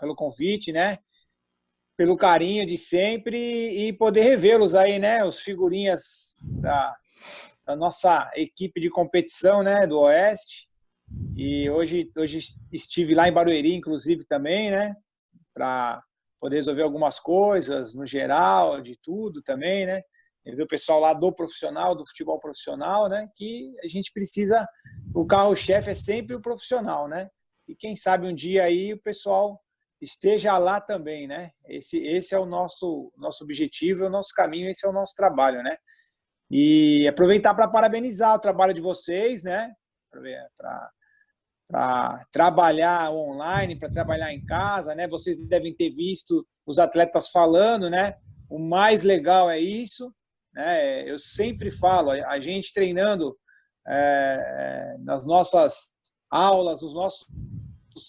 pelo convite, né? Pelo carinho de sempre e poder revê-los aí, né? Os figurinhas da nossa equipe de competição, né? Do Oeste. E hoje estive lá em Barueri, inclusive, também, né? Para poder resolver algumas coisas, no geral, de tudo também, né? Ver o pessoal lá do profissional, do futebol profissional, né? Que a gente precisa, o carro-chefe é sempre o profissional, né? E quem sabe um dia aí o pessoal esteja lá também, né? Esse é o nosso objetivo, é o nosso caminho, esse é o nosso trabalho, né? E aproveitar para parabenizar o trabalho de vocês, né? Para trabalhar online, para trabalhar em casa, né? Vocês devem ter visto os atletas falando, né? O mais legal é isso, né? Eu sempre falo, a gente treinando nas nossas aulas, nos nossos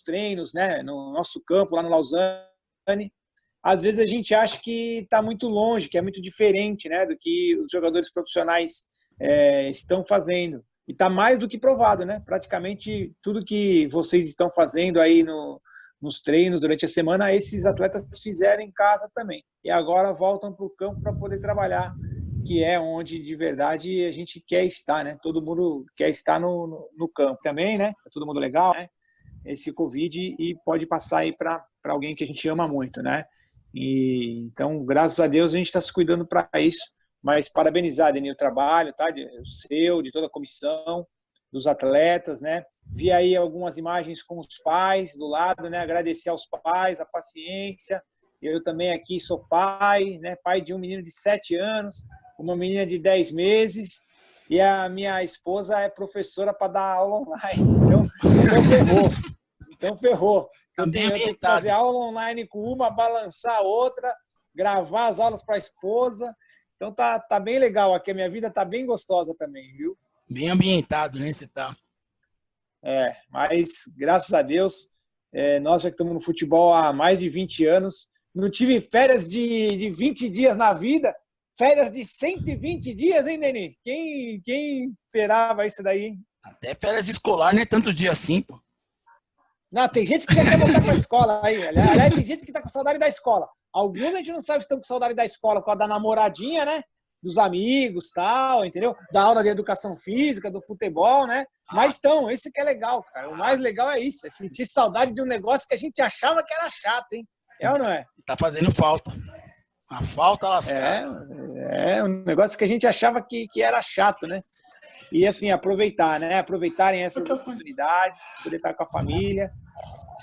treinos, né? No nosso campo lá no Lausanne, às vezes a gente acha que está muito longe, que é muito diferente, né? Do que os jogadores profissionais estão fazendo. E está mais do que provado, né? Praticamente tudo que vocês estão fazendo aí nos treinos durante a semana, esses atletas fizeram em casa também. E agora voltam para o campo para poder trabalhar, que é onde de verdade a gente quer estar, né? Todo mundo quer estar no campo também, né? É todo mundo legal, né? Esse Covid e pode passar aí para alguém que a gente ama muito, né? E, então, graças a Deus, a gente está se cuidando para isso. Mas parabenizar, Denil, o trabalho, tá? O seu, de toda a comissão, dos atletas, né? Vi aí algumas imagens com os pais do lado, né? Agradecer aos pais, a paciência. Eu também aqui sou pai, né? Pai de um menino de 7 anos, uma menina de 10 meses, e a minha esposa é professora para dar aula online. Então ferrou. Então ferrou. Eu tenho que fazer aula online com uma, balançar a outra, gravar as aulas para a esposa. Então tá bem legal aqui, a minha vida tá bem gostosa também, viu? Bem ambientado, né? Você tá. Mas graças a Deus, nós já que estamos no futebol há mais de 20 anos, não tive férias de 20 dias na vida, férias de 120 dias, hein, Denis? Quem esperava isso daí, hein? Até férias escolar, né? Tanto dia assim, pô. Não, tem gente que já quer voltar para a escola aí. Aliás, tem gente que está com saudade da escola. Alguns a gente não sabe se estão com saudade da escola, com a da namoradinha, né? Dos amigos, tal, entendeu? Da aula de educação física, do futebol, né? Mas estão, esse que é legal, cara. O mais legal é isso, é sentir saudade de um negócio que a gente achava que era chato, hein? É ou não é? Tá fazendo falta. A falta lascada. É um negócio que a gente achava que era chato, né? E assim, aproveitar, né? Aproveitarem essas oportunidades, poder estar com a família,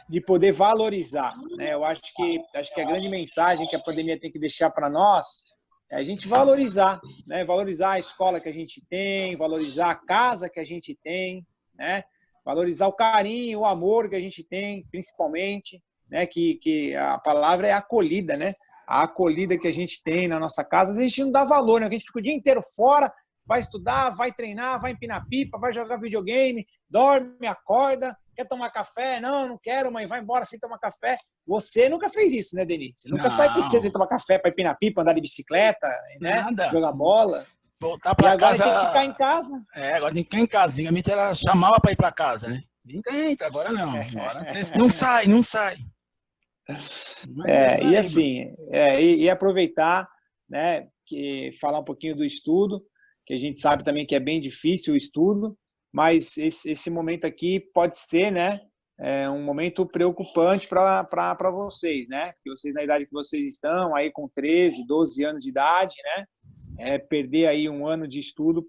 de poder valorizar, né? Eu acho que a grande mensagem que a pandemia tem que deixar para nós é a gente valorizar, né? Valorizar a escola que a gente tem, valorizar a casa que a gente tem, né? Valorizar o carinho, o amor que a gente tem, principalmente, né? Que a palavra é acolhida, né? A acolhida que a gente tem na nossa casa, a gente não dá valor, né? A gente fica o dia inteiro fora, vai estudar, vai treinar, vai empinar pipa, vai jogar videogame, dorme, acorda, quer tomar café? Não quero, mãe, vai embora sem tomar café. Você nunca fez isso, né, Denise? Você nunca sai com você sem tomar café para empinar pipa, andar de bicicleta, né? Nada. Jogar bola. Voltar para casa. Agora tem que ficar em casa. Agora tem que ficar em casa. Antigamente ela chamava para ir para casa, né? Entra, agora não. Agora você não sai. E assim, e aproveitar, né, que falar um pouquinho do estudo, que a gente sabe também que é bem difícil o estudo, mas esse momento aqui pode ser, né, um momento preocupante para vocês, né, porque vocês na idade que vocês estão, aí com 13, 12 anos de idade, né, perder aí um ano de estudo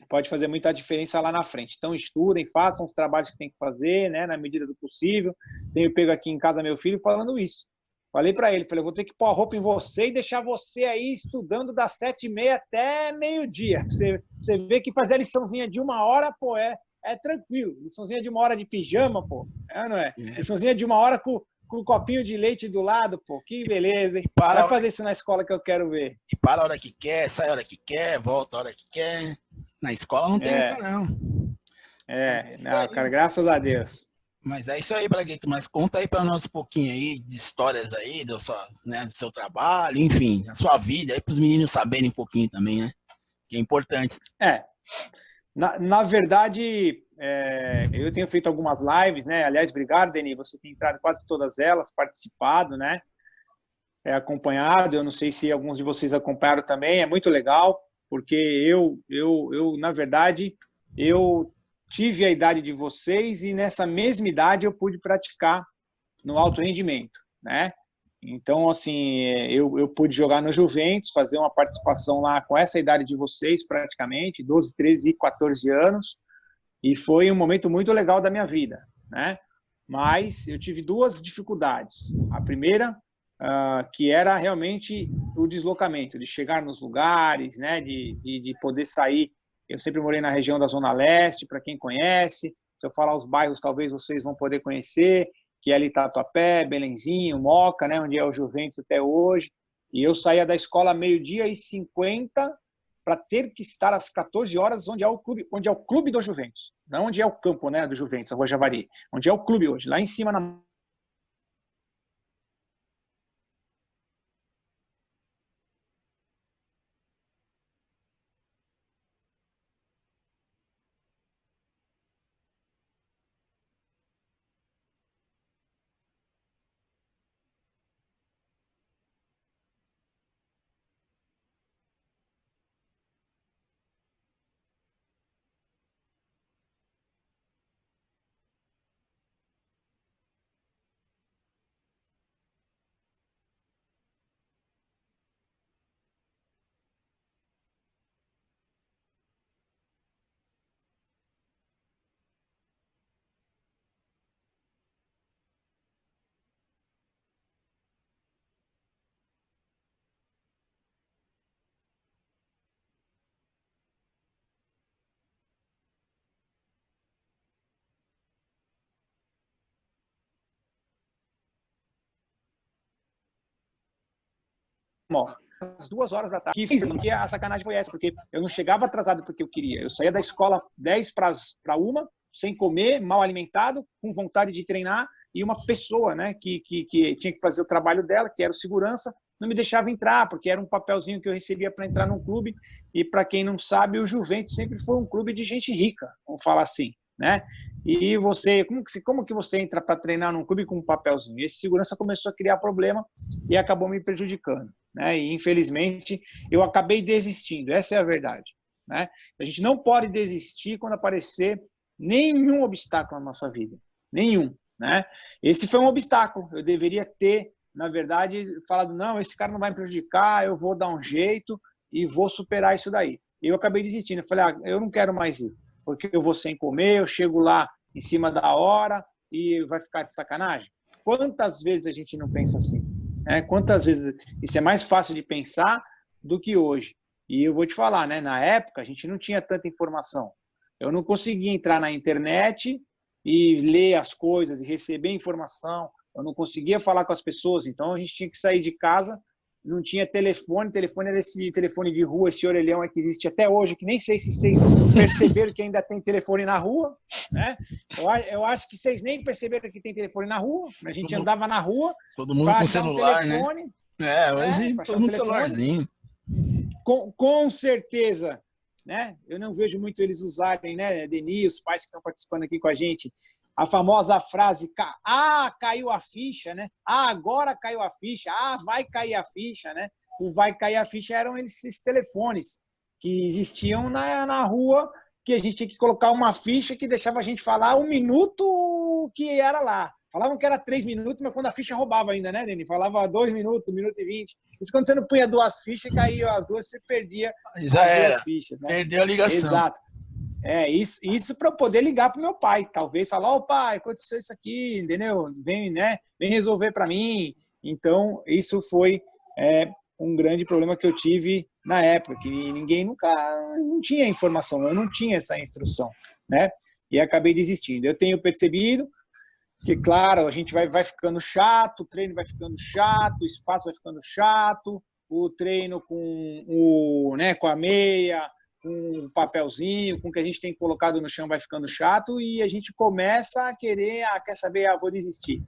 pode fazer muita diferença lá na frente. Então, estudem, façam os trabalhos que tem que fazer, né, na medida do possível. Tenho pego aqui em casa meu filho falando isso. Falei para ele, eu vou ter que pôr a roupa em você e deixar você aí estudando das 7h30 até meio-dia. Você vê que fazer a liçãozinha de 1 hora, pô, é tranquilo. Liçãozinha de 1 hora de pijama, pô, não é? Liçãozinha de 1 hora com um copinho de leite do lado, pô, que beleza, hein? Vai fazer isso na escola que eu quero ver. E para a hora que quer, sai a hora que quer, volta a hora que quer. Na escola não tem essa, não. Não, cara, graças a Deus. Mas é isso aí, Bragueto. Mas conta aí para nós um pouquinho aí de histórias aí, do seu trabalho, enfim, da sua vida, aí para os meninos saberem um pouquinho também, né? Que é importante. Na verdade, eu tenho feito algumas lives, né? Aliás, obrigado, Denis, você tem entrado em quase todas elas, participado, né? Acompanhado, eu não sei se alguns de vocês acompanharam também, é muito legal, porque na verdade, eu tive a idade de vocês e nessa mesma idade eu pude praticar no alto rendimento, né? Então, assim, eu pude jogar no Juventus, fazer uma participação lá com essa idade de vocês, praticamente, 12, 13 e 14 anos, e foi um momento muito legal da minha vida, né? Mas eu tive duas dificuldades. A primeira, que era realmente o deslocamento, de chegar nos lugares, né? De poder sair. Eu sempre morei na região da Zona Leste, para quem conhece. Se eu falar os bairros, talvez vocês vão poder conhecer, que é ali Tatuapé, Belenzinho, Moca, né? Onde é o Juventus até hoje. E eu saía da escola 12h50 para ter que estar às 14 horas onde é o clube do Juventus. Não onde é o campo, né, do Juventus, a Rua Javari. Onde é o clube hoje, lá em cima na às 2 horas da tarde. Que a sacanagem foi essa, porque eu não chegava atrasado porque eu queria. Eu saía da escola 10 para 1, sem comer, mal alimentado, com vontade de treinar, e uma pessoa, né, que tinha que fazer o trabalho dela, que era o segurança, não me deixava entrar, porque era um papelzinho que eu recebia para entrar num clube. E para quem não sabe, o Juventus sempre foi um clube de gente rica, vamos falar assim, né? E você, como que você entra para treinar num clube com um papelzinho? Esse segurança começou a criar problema e acabou me prejudicando, né? E infelizmente eu acabei desistindo. Essa é a verdade, né? A gente não pode desistir quando aparecer nenhum obstáculo na nossa vida, nenhum, né? Esse foi um obstáculo. Eu deveria ter, na verdade, falado não, esse cara não vai me prejudicar, eu vou dar um jeito e vou superar isso daí. E eu acabei desistindo. Eu falei, eu não quero mais ir, porque eu vou sem comer, eu chego lá em cima da hora e vai ficar de sacanagem? Quantas vezes a gente não pensa assim? Quantas vezes isso é mais fácil de pensar do que hoje? E eu vou te falar, né? Na época a gente não tinha tanta informação. Eu não conseguia entrar na internet e ler as coisas e receber informação. Eu não conseguia falar com as pessoas. Então a gente tinha que sair de casa. Não tinha telefone era esse telefone de rua, esse orelhão que existe até hoje, que nem sei se vocês perceberam que ainda tem telefone na rua, né? Eu acho que vocês nem perceberam que tem telefone na rua, a gente andava na rua todo mundo com celular, telefone, né? Hoje todo mundo celularzinho. Com certeza, né? Eu não vejo muito eles usarem, né, Denis, os pais que estão participando aqui com a gente, a famosa frase, caiu a ficha, né? Agora caiu a ficha. Vai cair a ficha, né? O vai cair a ficha eram esses telefones que existiam na rua, que a gente tinha que colocar uma ficha que deixava a gente falar 1 minuto que era lá. Falavam que era 3 minutos, mas quando a ficha roubava ainda, né, Denis? Falava 2 minutos, 1 minuto e 20. Isso quando você não punha 2 fichas, caíam as 2, você perdia já as era. 2 fichas. Né? Perdeu a ligação. Exato. Isso para eu poder ligar para o meu pai, talvez falar, pai, aconteceu isso aqui, entendeu? Vem resolver para mim. Então, isso foi um grande problema que eu tive na época, que ninguém não tinha informação, eu não tinha essa instrução, né? E acabei desistindo. Eu tenho percebido que, claro, a gente vai ficando chato, o treino vai ficando chato, o espaço vai ficando chato, o treino com a meia, com um papelzinho, com o que a gente tem colocado no chão vai ficando chato e a gente começa a querer, quer saber, vou desistir.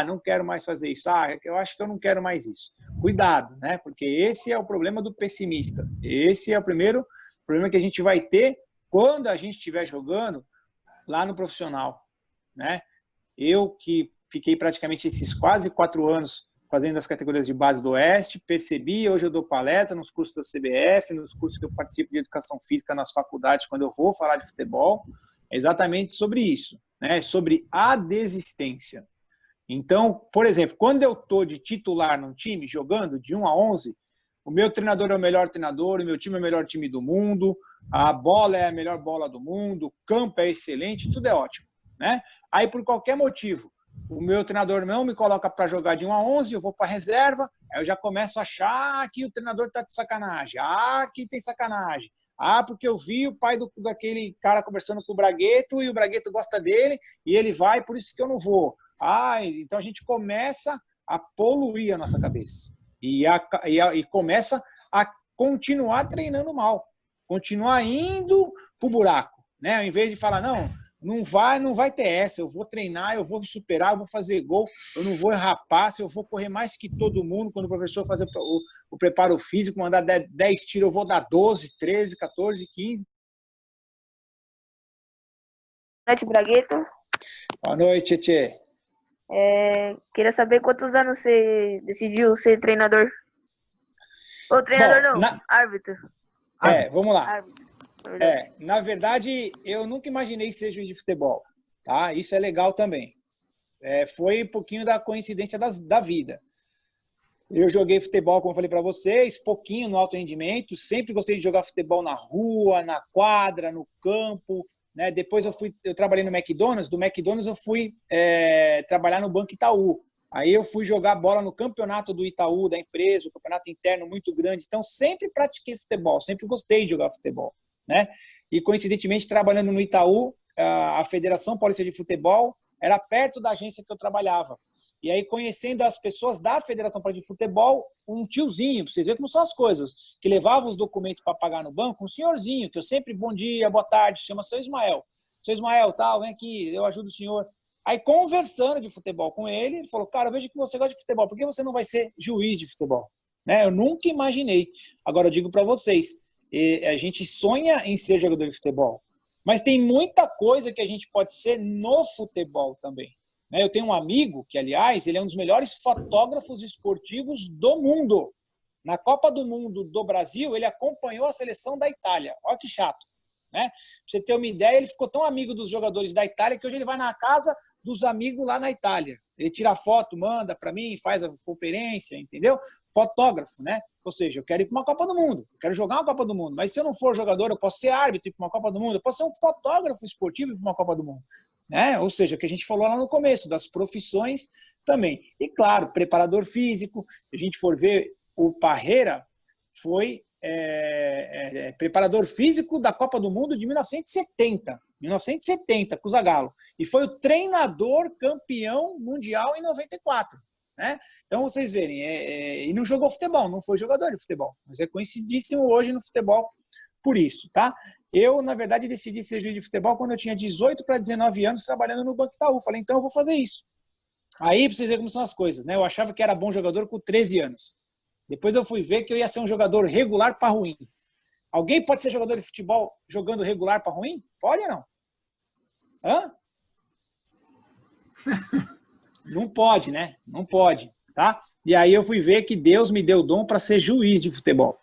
Não quero mais fazer isso. Eu acho que eu não quero mais isso. Cuidado, né? Porque esse é o problema do pessimista. Esse é o primeiro problema que a gente vai ter quando a gente estiver jogando lá no profissional, né? Eu que fiquei praticamente esses quase 4 anos fazendo as categorias de base do Oeste, percebi, hoje eu dou palestra nos cursos da CBF, nos cursos que eu participo de educação física nas faculdades, quando eu vou falar de futebol, é exatamente sobre isso, né? Sobre a desistência. Então, por exemplo, quando eu estou de titular num time, jogando de 1 a 11, o meu treinador é o melhor treinador, o meu time é o melhor time do mundo, a bola é a melhor bola do mundo, o campo é excelente, tudo é ótimo, né? Aí, por qualquer motivo, o meu treinador não me coloca para jogar de 1 a 11, eu vou para a reserva, aí eu já começo a achar que o treinador está de sacanagem. Ah, que tem sacanagem. Ah, porque eu vi o pai daquele cara conversando com o Bragueto e o Bragueto gosta dele e ele vai, por isso que eu não vou. Ah, então a gente começa a poluir a nossa cabeça e começa a continuar treinando mal, continuar indo para o buraco, né? Ao invés de falar, não vai ter essa, eu vou treinar, eu vou me superar, eu vou fazer gol, eu não vou errapar, se eu vou correr mais que todo mundo, quando o professor fazer o preparo físico, mandar 10 tiros, eu vou dar 12, 13, 14, 15. Boa noite, Bragueto. Boa noite, Tchê. Queria saber quantos anos você decidiu ser treinador. Ou treinador. Bom, árbitro. Vamos lá. Árbitro. Na verdade, eu nunca imaginei ser juiz de futebol, tá? Isso é legal também. Foi um pouquinho da coincidência da vida. Eu joguei futebol, como eu falei para vocês, pouquinho no alto rendimento, sempre gostei de jogar futebol na rua, na quadra, no campo, né? Depois eu trabalhei no McDonald's, do McDonald's eu fui trabalhar no Banco Itaú. Aí eu fui jogar bola no campeonato do Itaú, da empresa, um campeonato interno muito grande. Então, sempre pratiquei futebol, sempre gostei de jogar futebol, né? E, coincidentemente, trabalhando no Itaú, a Federação Paulista de Futebol era perto da agência que eu trabalhava. E aí, conhecendo as pessoas da Federação Paulista de Futebol, um tiozinho, para vocês verem como são as coisas, que levava os documentos para pagar no banco, um senhorzinho, que eu sempre, bom dia, boa tarde, chama seu Ismael. Seu Ismael, tal, vem aqui, eu ajudo o senhor. Aí, conversando de futebol com ele, ele falou, cara, eu vejo que você gosta de futebol, por que você não vai ser juiz de futebol? Né? Eu nunca imaginei. Agora, eu digo para vocês, a gente sonha em ser jogador de futebol, mas tem muita coisa que a gente pode ser no futebol também. Eu tenho um amigo que, aliás, ele é um dos melhores fotógrafos esportivos do mundo. Na Copa do Mundo do Brasil, ele acompanhou a seleção da Itália. Olha que chato, né? Pra você ter uma ideia, ele ficou tão amigo dos jogadores da Itália que hoje ele vai na casa dos amigos lá na Itália. Ele tira foto, manda para mim, faz a conferência, entendeu? Fotógrafo, né? Ou seja, eu quero ir para uma Copa do Mundo, eu quero jogar uma Copa do Mundo, mas se eu não for jogador, eu posso ser árbitro e ir para uma Copa do Mundo, eu posso ser um fotógrafo esportivo e ir para uma Copa do Mundo. Né? Ou seja, o que a gente falou lá no começo, das profissões também. E claro, preparador físico, se a gente for ver, o Parreira foi preparador físico da Copa do Mundo de 1970, com o Zagallo. E foi o treinador campeão mundial em 94. Né? Então, vocês verem, e não jogou futebol, não foi jogador de futebol, mas é conhecidíssimo hoje no futebol por isso, tá? Eu, na verdade, decidi ser juiz de futebol quando eu tinha 18 para 19 anos, trabalhando no Banco Itaú. Falei, então eu vou fazer isso. Aí, pra vocês verem como são as coisas, né? Eu achava que era bom jogador com 13 anos. Depois eu fui ver que eu ia ser um jogador regular para ruim. Alguém pode ser jogador de futebol jogando regular para ruim? Pode ou não? Hã? Não pode, né? Não pode, tá? E aí eu fui ver que Deus me deu o dom para ser juiz de futebol.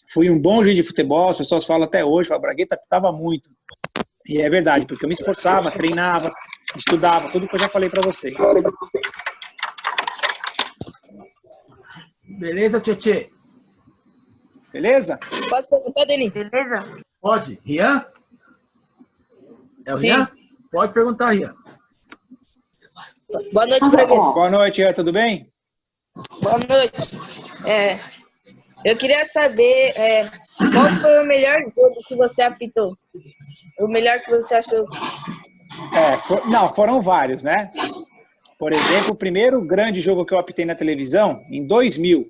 Fui um bom juiz de futebol, as pessoas falam até hoje, falam, Bragueta pitava muito. E é verdade, porque eu me esforçava, treinava, estudava, tudo que eu já falei para vocês. Beleza, Tchê? Beleza? Posso perguntar dele? Beleza? Pode. Rian? É o Sim. Rian? Pode perguntar, Rian. Boa noite, Bragueto. Boa noite, Rian, tudo bem? Boa noite. Eu queria saber qual foi o melhor jogo que você apitou? O melhor que você achou? Foram vários, né? Por exemplo, o primeiro grande jogo que eu apitei na televisão, em 2000,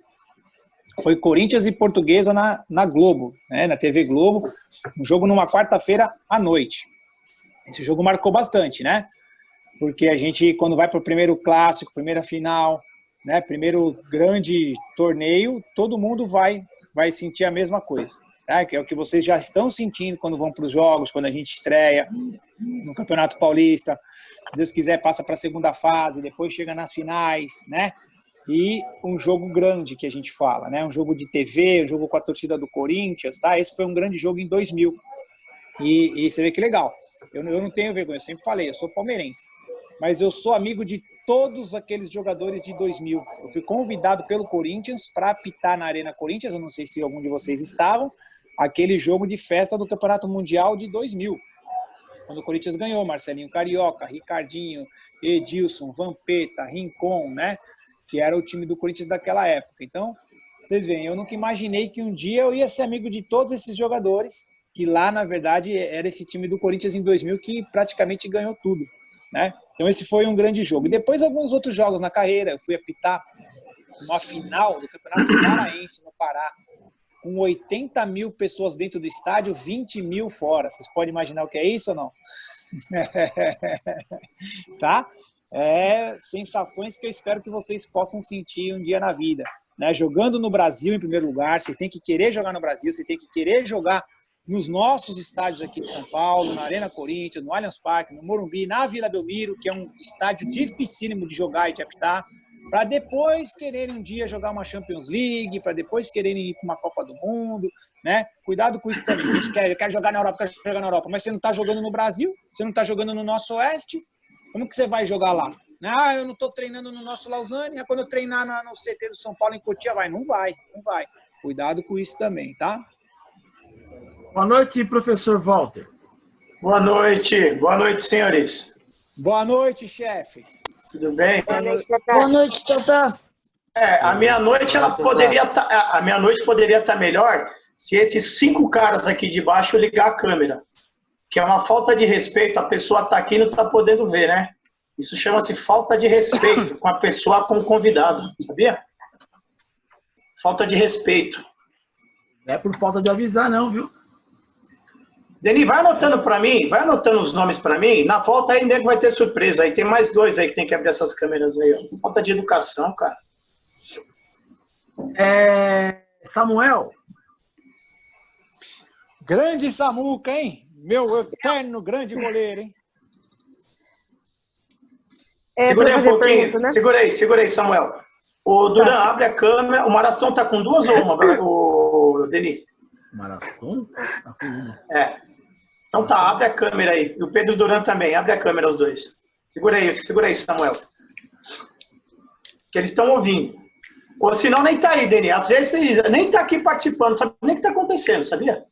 foi Corinthians e Portuguesa na Globo, né? Na TV Globo, um jogo numa quarta-feira à noite. Esse jogo marcou bastante, né? Porque a gente, quando vai para o primeiro clássico, primeira final, né, primeiro grande torneio, todo mundo vai sentir a mesma coisa. tá? Que é o que vocês já estão sentindo quando vão para os jogos, quando a gente estreia no Campeonato Paulista. Se Deus quiser, passa para a segunda fase, depois chega nas finais, né? E um jogo grande que a gente fala, né? Um jogo de TV, um jogo com a torcida do Corinthians, tá? Esse foi um grande jogo em 2000. E você vê que legal. Eu não tenho vergonha, eu sempre falei, eu sou palmeirense. Mas eu sou amigo de todos aqueles jogadores de 2000. Eu fui convidado pelo Corinthians para apitar na Arena Corinthians, eu não sei se algum de vocês estavam, aquele jogo de festa do Campeonato Mundial de 2000. Quando o Corinthians ganhou, Marcelinho Carioca, Ricardinho, Edilson, Vampeta, Rincon, né? Que era o time do Corinthians daquela época. Então, vocês veem, eu nunca imaginei que um dia eu ia ser amigo de todos esses jogadores, que lá, na verdade, era esse time do Corinthians em 2000 que praticamente ganhou tudo, né? Então, esse foi um grande jogo. E depois, alguns outros jogos na carreira, eu fui apitar uma final do Campeonato Paraense, no Pará, com 80 mil pessoas dentro do estádio, 20 mil fora. Vocês podem imaginar o que é isso ou não? Tá? Sensações que eu espero que vocês possam sentir um dia na vida, né? Jogando no Brasil em primeiro lugar, vocês têm que querer jogar no Brasil, vocês têm que querer jogar nos nossos estádios aqui de São Paulo, na Arena Corinthians, no Allianz Parque, no Morumbi, na Vila Belmiro, que é um estádio dificílimo de jogar e de apitar, para depois quererem um dia jogar uma Champions League, para depois quererem ir para uma Copa do Mundo, né? Cuidado com isso também. A gente quer jogar na Europa, mas você não está jogando no Brasil, você não está jogando no nosso Oeste, como que você vai jogar lá? Ah, eu não estou treinando no nosso Lausanne, quando eu treinar no CT do São Paulo em Cotia, não vai. Cuidado com isso também, tá? Boa noite, professor Walter. Boa noite, senhores. Boa noite, chefe. Tudo bem? Boa noite, Totó. A minha noite poderia estar melhor se esses 5 caras aqui de baixo ligar a câmera, que é uma falta de respeito. A pessoa está aqui e não está podendo ver, né? Isso chama-se falta de respeito com a pessoa, com o convidado, sabia? Falta de respeito. Não é por falta de avisar, não, viu? Deni, vai anotando para mim, vai anotando os nomes para mim. Na volta aí, nego vai ter surpresa. Aí tem mais 2 aí que tem que abrir essas câmeras aí. Ó. Falta de educação, cara. Samuel. Grande Samuca, hein? Meu eterno grande goleiro, hein? Segura aí um pouquinho. Pergunta, né? Segura aí, Samuel. O Duran, abre a câmera. O Maraston tá com 2 ou uma, o Deni? Maraston? Tá com uma. Então tá, abre a câmera aí. E o Pedro Duran também, abre a câmera os 2. Segura aí, Samuel. Que eles estão ouvindo. Ou senão nem tá aí, Deni. Às vezes nem tá aqui participando, sabe nem o que tá acontecendo, sabia?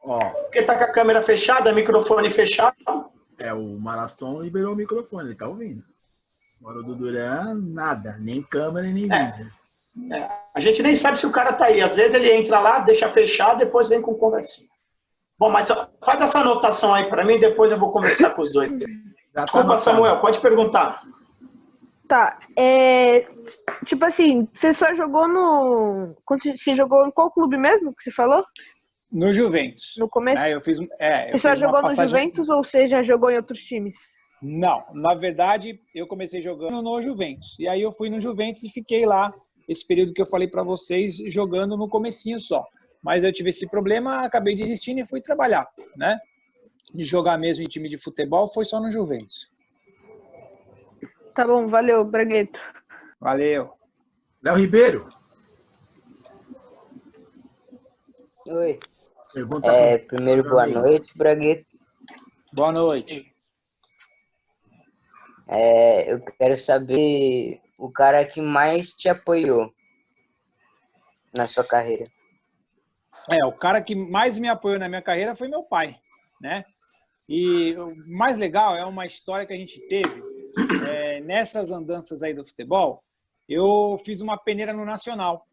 Porque tá com a câmera fechada, microfone fechado. O Maraston liberou o microfone, ele tá ouvindo. Agora o do Duran, nada. Nem câmera, nem vídeo. A gente nem sabe se o cara tá aí. Às vezes ele entra lá, deixa fechado, depois vem com conversinha. Bom, mas faz essa anotação aí para mim, depois eu vou conversar com os 2. Desculpa, Samuel, pode perguntar. Tá, tipo assim, você só jogou Você jogou em qual clube mesmo que você falou? No Juventus. No começo? Você só jogou no Juventus ou você já jogou em outros times? Não, na verdade, eu comecei jogando no Juventus. E aí eu fui no Juventus e fiquei lá, esse período que eu falei para vocês, jogando no comecinho só. Mas eu tive esse problema, acabei desistindo e fui trabalhar, né? De jogar mesmo em time de futebol foi só no Juventus. Tá bom, valeu, Bragueto. Valeu. Léo Ribeiro. Oi. Pergunta primeiro, boa noite, Bragueto. Boa noite. Eu quero saber o cara que mais te apoiou na sua carreira. O cara que mais me apoiou na minha carreira foi meu pai, né? E o mais legal é uma história que a gente teve nessas andanças aí do futebol. Eu fiz uma peneira no Nacional.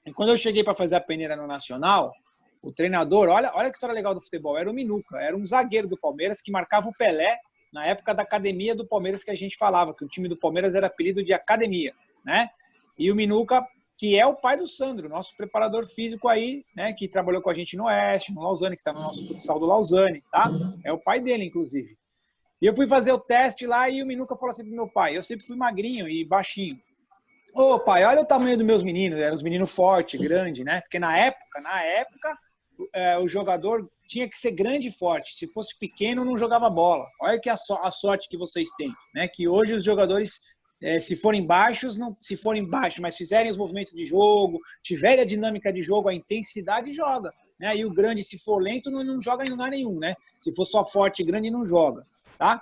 E quando eu cheguei para fazer a peneira no Nacional, o treinador, olha que história legal do futebol, era o Minuca, era um zagueiro do Palmeiras que marcava o Pelé na época da academia do Palmeiras, que a gente falava, que o time do Palmeiras era apelido de academia, né? E o Minuca, que é o pai do Sandro, nosso preparador físico aí, né? Que trabalhou com a gente no Oeste, no Lausanne, que está no nosso futsal do Lausanne, tá? É o pai dele, inclusive. E eu fui fazer o teste lá e o Minuca falou assim pro meu pai, eu sempre fui magrinho e baixinho. Ô pai, olha o tamanho dos meus meninos, eram os meninos fortes, grandes, né? Porque na época, o jogador tinha que ser grande e forte. Se fosse pequeno, não jogava bola. Olha que a sorte que vocês têm, né? Que hoje os jogadores, se forem baixos, mas fizerem os movimentos de jogo, tiverem a dinâmica de jogo, a intensidade, joga. Né? E o grande, se for lento, não joga em lugar nenhum, né? Se for só forte e grande, não joga, tá?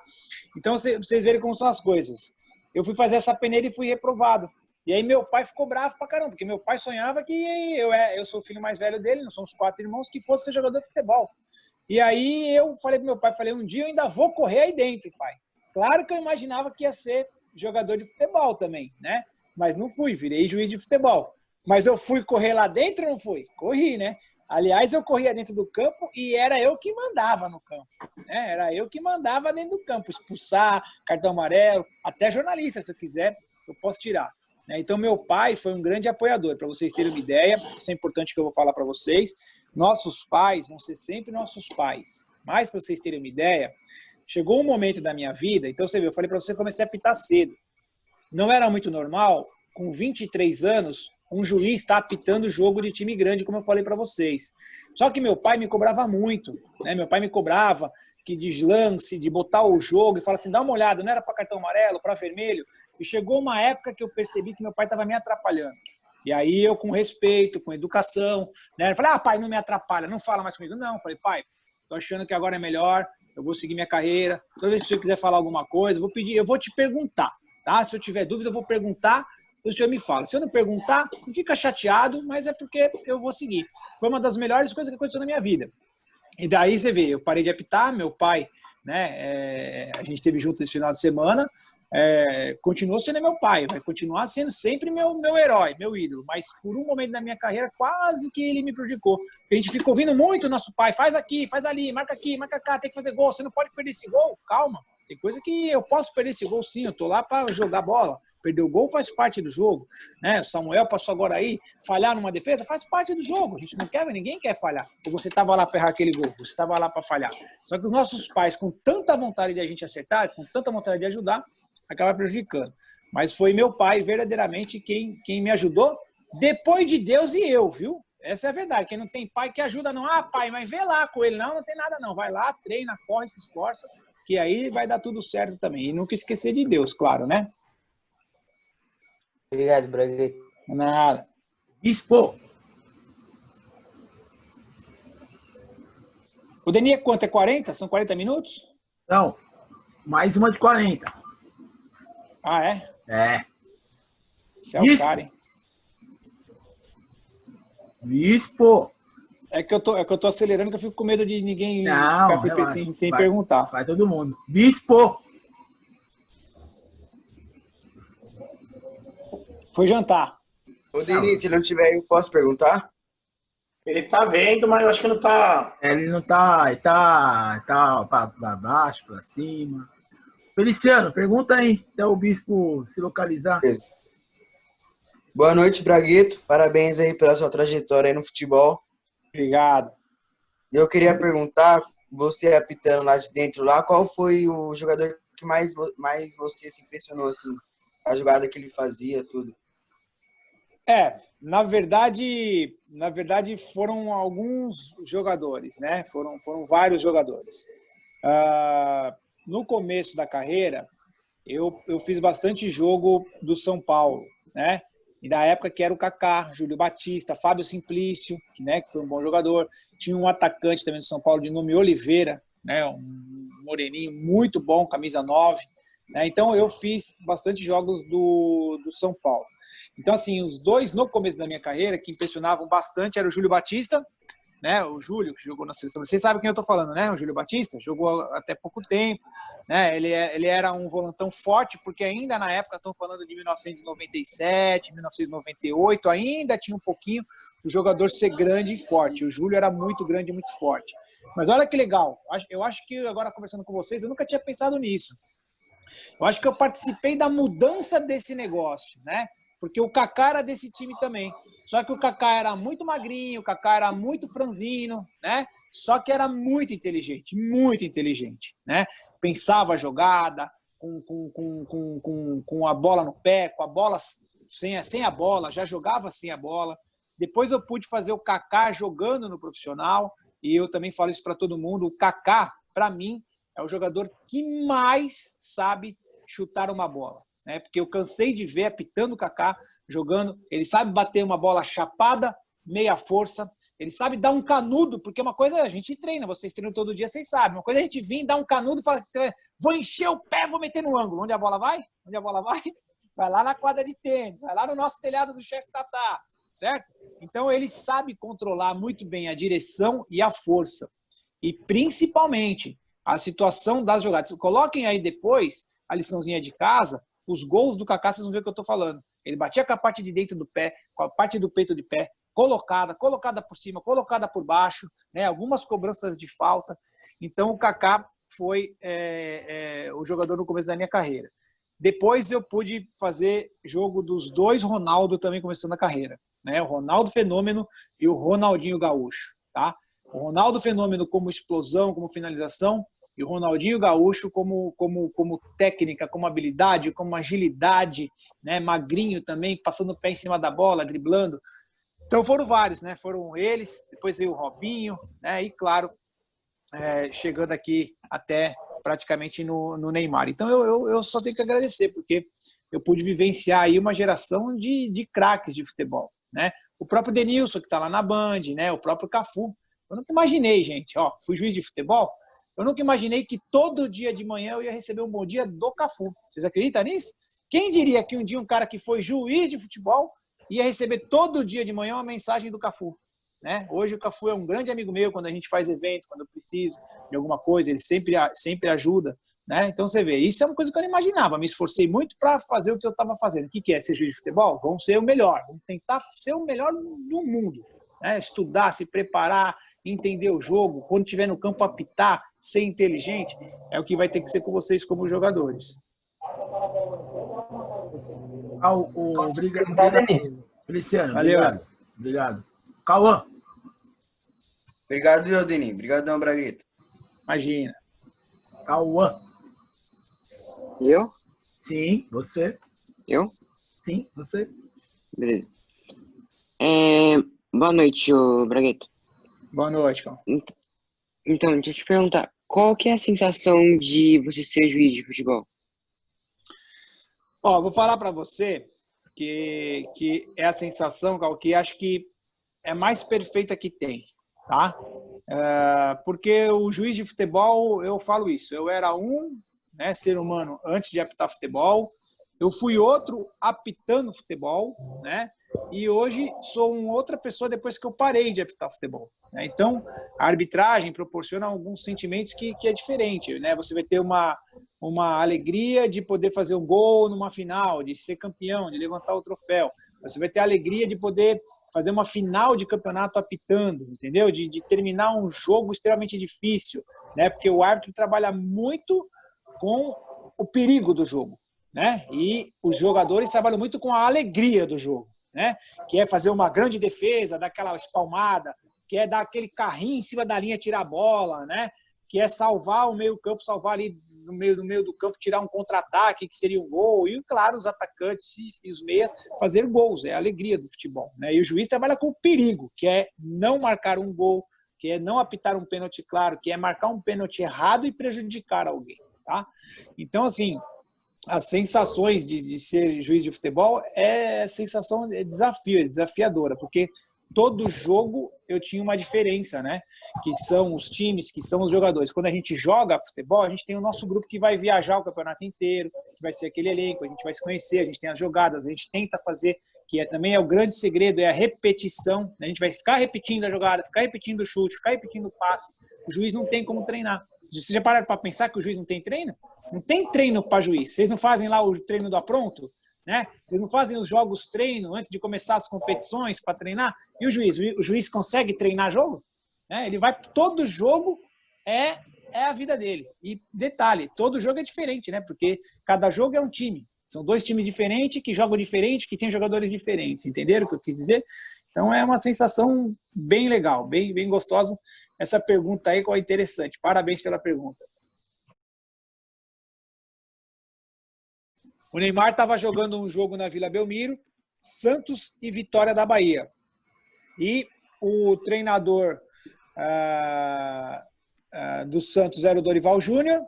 Então, vocês verem como são as coisas. Eu fui fazer essa peneira e fui reprovado. E aí meu pai ficou bravo pra caramba, porque meu pai sonhava que eu sou o filho mais velho dele, nós somos 4 irmãos, que fosse ser jogador de futebol. E aí eu falei pro meu pai, um dia eu ainda vou correr aí dentro, pai. Claro que eu imaginava que ia ser jogador de futebol também, né? Mas não fui, virei juiz de futebol. Mas eu fui correr lá dentro ou não fui? Corri, né? Aliás, eu corria dentro do campo e era eu que mandava no campo. Né? Era eu que mandava dentro do campo. Expulsar, cartão amarelo, até jornalista, se eu quiser, eu posso tirar. Então, meu pai foi um grande apoiador. Para vocês terem uma ideia, isso é importante que eu vou falar para vocês. Nossos pais vão ser sempre nossos pais. Mas, para vocês terem uma ideia, chegou um momento da minha vida, então você viu, eu falei para você que eu comecei a apitar cedo. Não era muito normal, com 23 anos, um juiz estar apitando jogo de time grande, como eu falei para vocês. Só que meu pai me cobrava muito. Né? Meu pai me cobrava que de lance, de botar o jogo e falar assim, dá uma olhada, não era para cartão amarelo, para vermelho. E chegou uma época que eu percebi que meu pai estava me atrapalhando. E aí eu, com respeito, com educação, né? Eu falei, pai, não me atrapalha, não fala mais comigo. Não, eu falei, pai, tô achando que agora é melhor, eu vou seguir minha carreira. Toda vez que o senhor quiser falar alguma coisa, eu vou te perguntar, tá? Se eu tiver dúvida, eu vou perguntar, o senhor me fala. Se eu não perguntar, não fica chateado, mas é porque eu vou seguir. Foi uma das melhores coisas que aconteceu na minha vida. E daí você vê, eu parei de apitar, meu pai, né? A gente esteve junto esse final de semana, continuou sendo meu pai, vai continuar sendo sempre meu herói, meu ídolo, mas por um momento da minha carreira quase que ele me prejudicou. A gente ficou ouvindo muito o nosso pai, faz aqui, faz ali, marca aqui, marca cá, tem que fazer gol, você não pode perder esse gol, calma, tem coisa que eu posso perder esse gol sim, eu tô lá para jogar bola, perder o gol faz parte do jogo, né? O Samuel passou agora aí, falhar numa defesa faz parte do jogo, a gente não quer, ninguém quer falhar, ou você tava lá para errar aquele gol, você tava lá para falhar, só que os nossos pais, com tanta vontade de a gente acertar, com tanta vontade de ajudar, acaba prejudicando. Mas foi meu pai, verdadeiramente, quem me ajudou, depois de Deus e eu, viu? Essa é a verdade. Quem não tem pai que ajuda, não. Ah, pai, mas vê lá com ele. Não, não tem nada, não. Vai lá, treina, corre, se esforça, que aí vai dar tudo certo também. E nunca esquecer de Deus, claro, né? Obrigado, Bragueta. Nada. Bispo. O Deni é quanto? É 40? São 40 minutos? Não, mais uma de 40. Ah, é? É. Você é o cara, hein? Bispo. É que eu tô acelerando, que eu fico com medo de ninguém Não, ficar sem perguntar. Vai todo mundo. Bispo. Foi jantar. Ô, Denis, se não tiver aí, eu posso perguntar? Ele tá vendo, mas eu acho que não tá. Ele não tá. Ele tá pra baixo, pra cima. Feliciano, pergunta aí, até o bispo se localizar. Boa noite, Bragueto. Parabéns aí pela sua trajetória aí no futebol. Obrigado. Eu queria perguntar, você apitando lá de dentro, lá, qual foi o jogador que mais você se impressionou, assim? A jogada que ele fazia, tudo. Na verdade foram alguns jogadores, né? Foram vários jogadores. No começo da carreira, eu fiz bastante jogo do São Paulo, né? E da época que era o Kaká, Júlio Batista, Fábio Simplício, né? Que foi um bom jogador. Tinha um atacante também do São Paulo de nome Oliveira, né? Um moreninho muito bom, camisa 9. Né? Então, eu fiz bastante jogos do São Paulo. Então, assim, os dois no começo da minha carreira que impressionavam bastante era o Júlio Batista, né? O Júlio, que jogou na seleção. Vocês sabem quem eu estou falando, né? O Júlio Batista jogou até pouco tempo. Né? Ele era um volantão forte, porque ainda na época, estão falando de 1997, 1998, ainda tinha um pouquinho o jogador ser grande e forte. O Júlio era muito grande e muito forte. Mas olha que legal. Eu acho que agora, conversando com vocês, eu nunca tinha pensado nisso. Eu acho que eu participei da mudança desse negócio, né? Porque o Kaká era desse time também. Só que o Kaká era muito magrinho, o Kaká era muito franzino, né? Só que era muito inteligente, né? Pensava a jogada, com a bola no pé, com a bola sem a bola, já jogava sem a bola. Depois eu pude fazer o Kaká jogando no profissional, e eu também falo isso para todo mundo. O Kaká, para mim, é o jogador que mais sabe chutar uma bola, né? Porque eu cansei de ver apitando o Kaká jogando. Ele sabe bater uma bola chapada, meia força. Ele sabe dar um canudo, porque uma coisa a gente treina, vocês treinam todo dia, vocês sabem. Uma coisa é a gente vir, dar um canudo e falar, vou encher o pé, vou meter no ângulo. Onde a bola vai? Onde a bola vai? Vai lá na quadra de tênis, vai lá no nosso telhado do chefe Tatá, certo? Então ele sabe controlar muito bem a direção e a força. E principalmente a situação das jogadas. Coloquem aí depois a liçãozinha de casa, os gols do Kaká, vocês vão ver o que eu estou falando. Ele batia com a parte de dentro do pé, com a parte do peito de pé, colocada por cima, colocada por baixo, né? Algumas cobranças de falta. Então o Kaká foi o jogador no começo da minha carreira. Depois eu pude fazer jogo dos dois Ronaldo também começando a carreira, né? O Ronaldo Fenômeno e o Ronaldinho Gaúcho, tá? O Ronaldo Fenômeno como explosão, como finalização, e o Ronaldinho Gaúcho como técnica, como habilidade, como agilidade, né? Magrinho também, passando o pé em cima da bola, driblando. Então foram vários, né? Foram eles, depois veio o Robinho, né? E claro, chegando aqui até praticamente no Neymar. Então eu só tenho que agradecer, porque eu pude vivenciar aí uma geração de craques de futebol, né? O próprio Denilson, que está lá na Band, né? O próprio Cafu. Eu nunca imaginei, gente, ó, fui juiz de futebol, eu nunca imaginei que todo dia de manhã eu ia receber um bom dia do Cafu. Vocês acreditam nisso? Quem diria que um dia um cara que foi juiz de futebol ia receber todo dia de manhã uma mensagem do Cafu? Né? Hoje o Cafu é um grande amigo meu quando a gente faz evento, quando eu preciso de alguma coisa, ele sempre ajuda, né? Então você vê, isso é uma coisa que eu não imaginava, me esforcei muito para fazer o que eu estava fazendo. O que é ser juiz de futebol? Vamos ser o melhor, vamos tentar ser o melhor do mundo, né? Estudar, se preparar, entender o jogo, quando estiver no campo apitar, ser inteligente, é o que vai ter que ser com vocês como jogadores. Obrigado, Feliciano. Valeu. Obrigado. Cauã. Obrigado, Eudini. Obrigadão, Bragueta. Imagina. Cauã. Eu? Sim, você. Eu? Sim, você. Beleza. Boa noite, ô Bragueta. Boa noite, Cauã. Então, deixa eu te perguntar, qual que é a sensação de você ser juiz de futebol? Ó, vou falar para você que é a sensação, Cauã, que acho que é mais perfeita que tem, tá? Porque o juiz de futebol, eu falo isso, eu era né, ser humano antes de apitar futebol, eu fui outro apitando futebol, né? E hoje sou uma outra pessoa depois que eu parei de apitar futebol, né? Então, a arbitragem proporciona alguns sentimentos que é diferente, né? Você vai ter uma alegria de poder fazer um gol numa final, de ser campeão, de levantar o troféu. Você vai ter a alegria de poder fazer uma final de campeonato apitando, entendeu? De terminar um jogo extremamente difícil, né? Porque o árbitro trabalha muito com o perigo do jogo, né? E os jogadores trabalham muito com a alegria do jogo, né? Que é fazer uma grande defesa, dar aquela espalmada, que é dar aquele carrinho em cima da linha, tirar a bola, né? Que é salvar o meio-campo, salvar ali no meio do campo, tirar um contra-ataque, que seria um gol, e, claro, os atacantes e os meias fazer gols, é a alegria do futebol, né? E o juiz trabalha com o perigo, que é não marcar um gol, que é não apitar um pênalti claro, que é marcar um pênalti errado e prejudicar alguém, tá? Então, assim, as sensações de ser juiz de futebol é sensação, é desafio, é desafiadora, porque todo jogo eu tinha uma diferença, né? Que são os times, que são os jogadores. Quando a gente joga futebol, a gente tem o nosso grupo que vai viajar o campeonato inteiro, que vai ser aquele elenco, a gente vai se conhecer, a gente tem as jogadas, a gente tenta fazer, que também é o grande segredo, é a repetição. A gente vai ficar repetindo a jogada, ficar repetindo o chute, ficar repetindo o passe. O juiz não tem como treinar. Vocês já pararam para pensar que o juiz não tem treino? Não tem treino para juiz. Vocês não fazem lá o treino do apronto? Né? Vocês não fazem os jogos treino antes de começar as competições para treinar? E o juiz? O juiz consegue treinar jogo? Ele vai, todo jogo é a vida dele. E detalhe, todo jogo é diferente, né? Porque cada jogo é um time. São dois times diferentes, que jogam diferente, que têm jogadores diferentes. Entenderam o que eu quis dizer? Então é uma sensação bem legal, bem gostosa. Essa pergunta aí qual é interessante. Parabéns pela pergunta. O Neymar estava jogando um jogo na Vila Belmiro, Santos e Vitória da Bahia. E o treinador do Santos era o Dorival Júnior.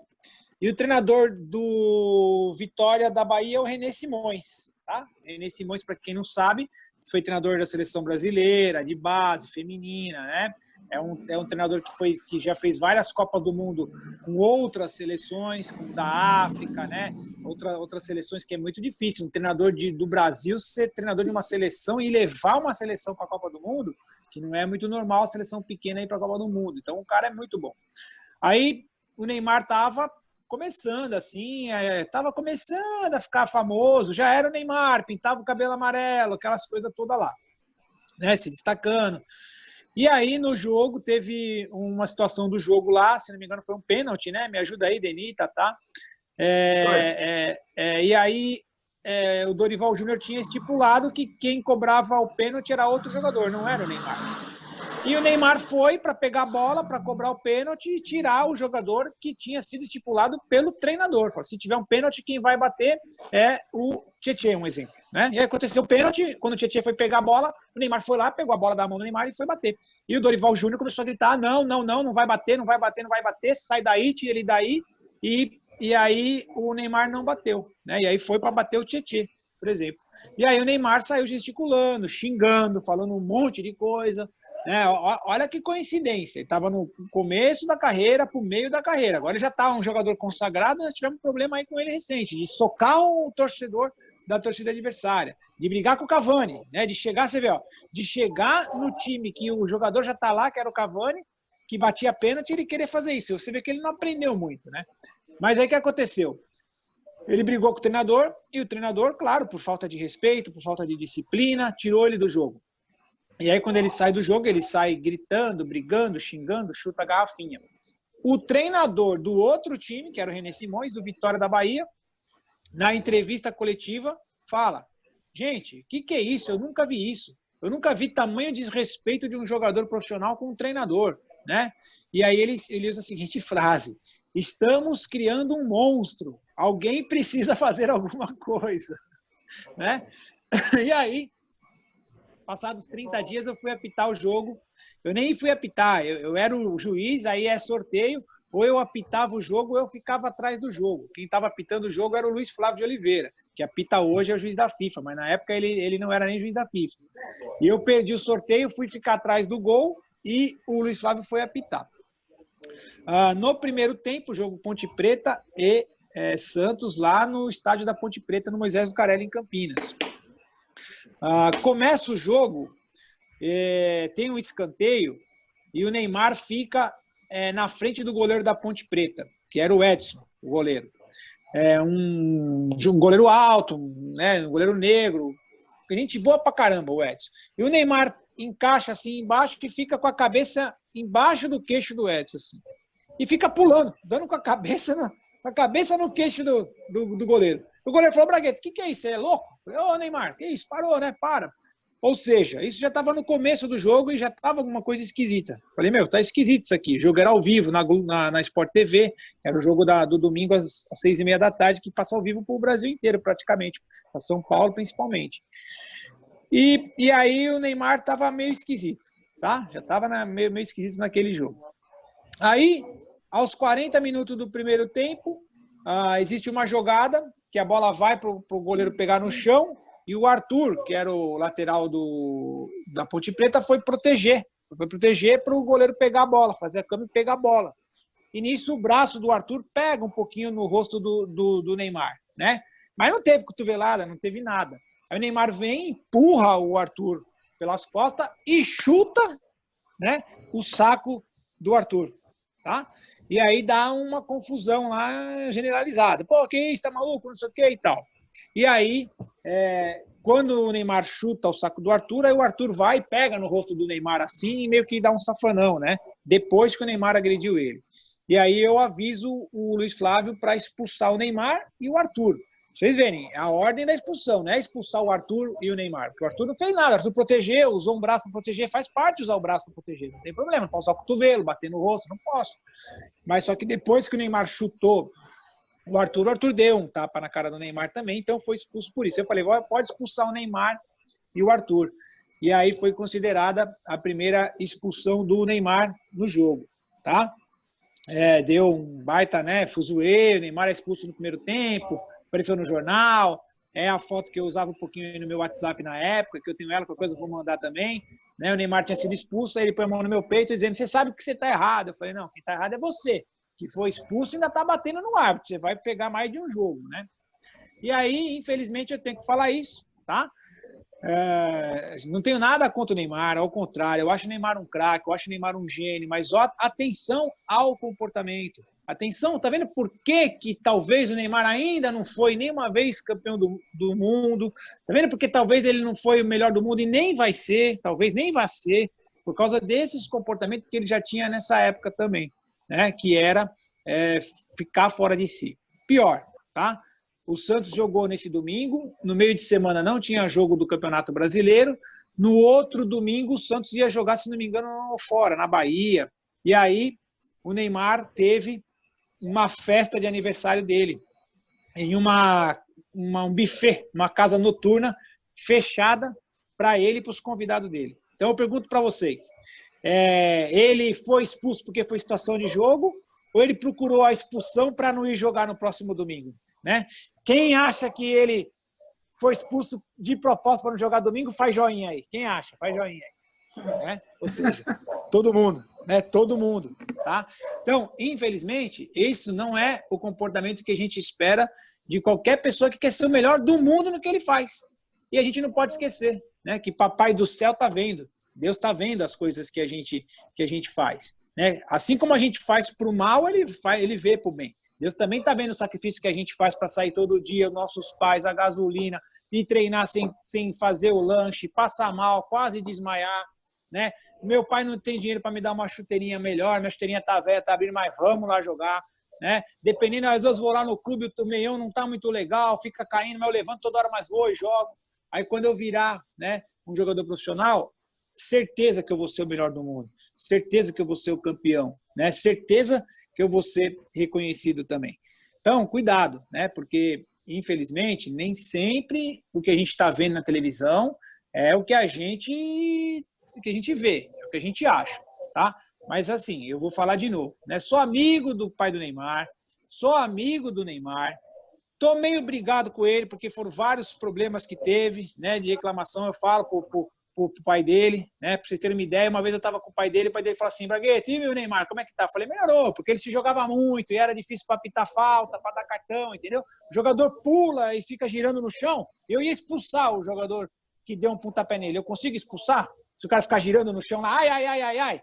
E o treinador do Vitória da Bahia é o René Simões. Tá? René Simões, para quem não sabe, foi treinador da seleção brasileira, de base, feminina, né? É um treinador que já fez várias Copas do Mundo com outras seleções, como da África, né? Outras seleções, que é muito difícil. Um treinador do Brasil ser treinador de uma seleção e levar uma seleção para a Copa do Mundo, que não é muito normal a seleção pequena ir para a Copa do Mundo. Então o cara é muito bom. Aí o Neymar estava começando assim, estava começando a ficar famoso, já era o Neymar, pintava o cabelo amarelo, aquelas coisas todas lá, né, se destacando. E aí no jogo teve uma situação do jogo lá, se não me engano foi um pênalti, né? Me ajuda aí, Denita, tá? E aí o Dorival Júnior tinha estipulado que quem cobrava o pênalti era outro jogador, não era o Neymar. E o Neymar foi para pegar a bola, para cobrar o pênalti e tirar o jogador que tinha sido estipulado pelo treinador. Falou, se tiver um pênalti, quem vai bater é o Tietê, um exemplo. Né? E aí aconteceu o pênalti, quando o Tietê foi pegar a bola, o Neymar foi lá, pegou a bola da mão do Neymar e foi bater. E o Dorival Júnior começou a gritar, não vai bater, não vai bater, não vai bater, sai daí, tira ele daí. E aí o Neymar não bateu. Né? E aí foi para bater o Tietê, por exemplo. E aí o Neymar saiu gesticulando, xingando, falando um monte de coisa. Olha que coincidência, ele estava no começo da carreira para o meio da carreira, agora ele já está um jogador consagrado. Nós tivemos um problema aí com ele recente, de socar o torcedor da torcida adversária, de brigar com o Cavani, né? De chegar, você vê, de chegar no time que o jogador já está lá, que era o Cavani, que batia pênalti, ele querer fazer isso. Você vê que ele não aprendeu muito, né? Mas aí o que aconteceu? Ele brigou com o treinador, e o treinador, claro, por falta de respeito, por falta de disciplina, tirou ele do jogo. E aí, quando ele sai do jogo, ele sai gritando, brigando, xingando, chuta a garrafinha. O treinador do outro time, que era o René Simões, do Vitória da Bahia, na entrevista coletiva, fala, gente, o que é isso? Eu nunca vi isso. Eu nunca vi tamanho desrespeito de um jogador profissional com um treinador, né? E aí ele usa a seguinte frase, estamos criando um monstro. Alguém precisa fazer alguma coisa, né? E aí, passados 30 dias, eu fui apitar o jogo. Eu nem fui apitar, eu era o juiz, aí é sorteio, ou eu apitava o jogo ou eu ficava atrás do jogo. Quem estava apitando o jogo era o Luiz Flávio de Oliveira, que apita hoje é o juiz da FIFA, mas na época ele não era nem juiz da FIFA. E eu perdi o sorteio, fui ficar atrás do gol e o Luiz Flávio foi apitar. No primeiro tempo, jogo Ponte Preta e Santos, lá no estádio da Ponte Preta, no Moisés Lucarelli, em Campinas. Começa o jogo, tem um escanteio e o Neymar fica na frente do goleiro da Ponte Preta, que era o Edson, o goleiro. Um goleiro alto, né, um goleiro negro, gente boa pra caramba, o Edson. E o Neymar encaixa assim embaixo e fica com a cabeça embaixo do queixo do Edson, assim. E fica pulando, dando com a cabeça no queixo do goleiro. O goleiro falou, Bragueta, o que é isso? Você é louco? Ô, Neymar, que isso? Parou, né? Para. Ou seja, isso já estava no começo do jogo e já estava alguma coisa esquisita. Falei, tá esquisito isso aqui. O jogo era ao vivo na Sport TV, era o jogo do domingo às 6h30 da tarde, que passa ao vivo para o Brasil inteiro, praticamente, para São Paulo principalmente. E aí o Neymar estava meio esquisito, tá? Já estava meio esquisito naquele jogo. Aí, aos 40 minutos do primeiro tempo, existe uma jogada que a bola vai para o goleiro pegar no chão e o Arthur, que era o lateral da Ponte Preta, foi proteger para o goleiro pegar a bola, fazer a câmera e pegar a bola. E nisso o braço do Arthur pega um pouquinho no rosto do Neymar, né? Mas não teve cotovelada, não teve nada. Aí o Neymar vem, empurra o Arthur pelas costas e chuta, né, o saco do Arthur, tá? E aí dá uma confusão lá generalizada. Pô, que isso, tá maluco, não sei o que e tal. E aí, quando o Neymar chuta o saco do Arthur, aí o Arthur vai e pega no rosto do Neymar assim e meio que dá um safanão, né? Depois que o Neymar agrediu ele. E aí eu aviso o Luiz Flávio para expulsar o Neymar e o Arthur. Vocês verem, a ordem da expulsão, né? Expulsar o Arthur e o Neymar. Porque o Arthur não fez nada, o Arthur protegeu, usou um braço para proteger, faz parte usar o braço para proteger, não tem problema, não posso usar o cotovelo, bater no rosto, não posso. Mas só que depois que o Neymar chutou o Arthur deu um tapa na cara do Neymar também, então foi expulso por isso. Eu falei, pode expulsar o Neymar e o Arthur. e aí foi considerada a primeira expulsão do Neymar no jogo, tá? Deu um baita, né, fuzuê, o Neymar é expulso no primeiro tempo, apareceu no jornal, é a foto que eu usava um pouquinho aí no meu WhatsApp na época, que eu tenho ela, qualquer coisa eu vou mandar também, né? O Neymar tinha sido expulso, aí ele põe a mão no meu peito dizendo, você sabe que você está errado. Eu falei, não, quem está errado é você, que foi expulso e ainda está batendo no árbitro, você vai pegar mais de um jogo, né? E aí, infelizmente, eu tenho que falar isso, tá? Não tenho nada contra o Neymar, ao contrário, eu acho o Neymar um craque, eu acho o Neymar um gênio, mas ó, atenção ao comportamento. Atenção, tá vendo por que talvez o Neymar ainda não foi nenhuma vez campeão do mundo? Tá vendo porque talvez ele não foi o melhor do mundo e nem vai ser, talvez nem vai ser, por causa desses comportamentos que ele já tinha nessa época também, né? Que era ficar fora de si. Pior, tá? O Santos jogou nesse domingo, no meio de semana não tinha jogo do Campeonato Brasileiro, no outro domingo o Santos ia jogar, se não me engano, fora, na Bahia, e aí o Neymar teve uma festa de aniversário dele, em um buffet, uma casa noturna fechada para ele e para os convidados dele. Então eu pergunto para vocês, ele foi expulso porque foi situação de jogo ou ele procurou a expulsão para não ir jogar no próximo domingo? Né? Quem acha que ele foi expulso de propósito para não jogar domingo, faz joinha aí. Quem acha? Faz joinha aí. Né? Ou seja, todo mundo. Né? Todo mundo. Tá? Então, infelizmente, isso não é o comportamento que a gente espera de qualquer pessoa que quer ser o melhor do mundo no que ele faz. E a gente não pode esquecer, né, que Papai do Céu está vendo. Deus está vendo as coisas que a gente faz. Né? Assim como a gente faz para o mal, ele vê para o bem. Deus também está vendo o sacrifício que a gente faz para sair todo dia, nossos pais, a gasolina, e treinar sem fazer o lanche, passar mal, quase desmaiar, né? Meu pai não tem dinheiro para me dar uma chuteirinha melhor, minha chuteirinha tá velha, tá abrindo, mas vamos lá jogar, né? Dependendo, às vezes eu vou lá no clube, o meião não tá muito legal, fica caindo, mas eu levanto toda hora, mas vou e jogo. Aí quando eu virar, né, um jogador profissional, certeza que eu vou ser o melhor do mundo, certeza que eu vou ser o campeão, né? Certeza que eu vou ser reconhecido também. Então, cuidado, né? Porque, infelizmente, nem sempre o que a gente está vendo na televisão é o que a gente vê, é o que a gente acha, tá? Mas, assim, eu vou falar de novo, né? Sou amigo do pai do Neymar, sou amigo do Neymar, tô meio brigado com ele, porque foram vários problemas que teve, né? De reclamação, eu falo pro pai dele, né? Pra vocês terem uma ideia, uma vez eu tava com o pai dele falou assim, Bragueta, e o Neymar, como é que tá? Eu falei, melhorou, porque ele se jogava muito e era difícil para apitar falta, para dar cartão, entendeu? O jogador pula e fica girando no chão, eu ia expulsar o jogador que deu um pontapé nele. Eu consigo expulsar? Se o cara ficar girando no chão lá, ai.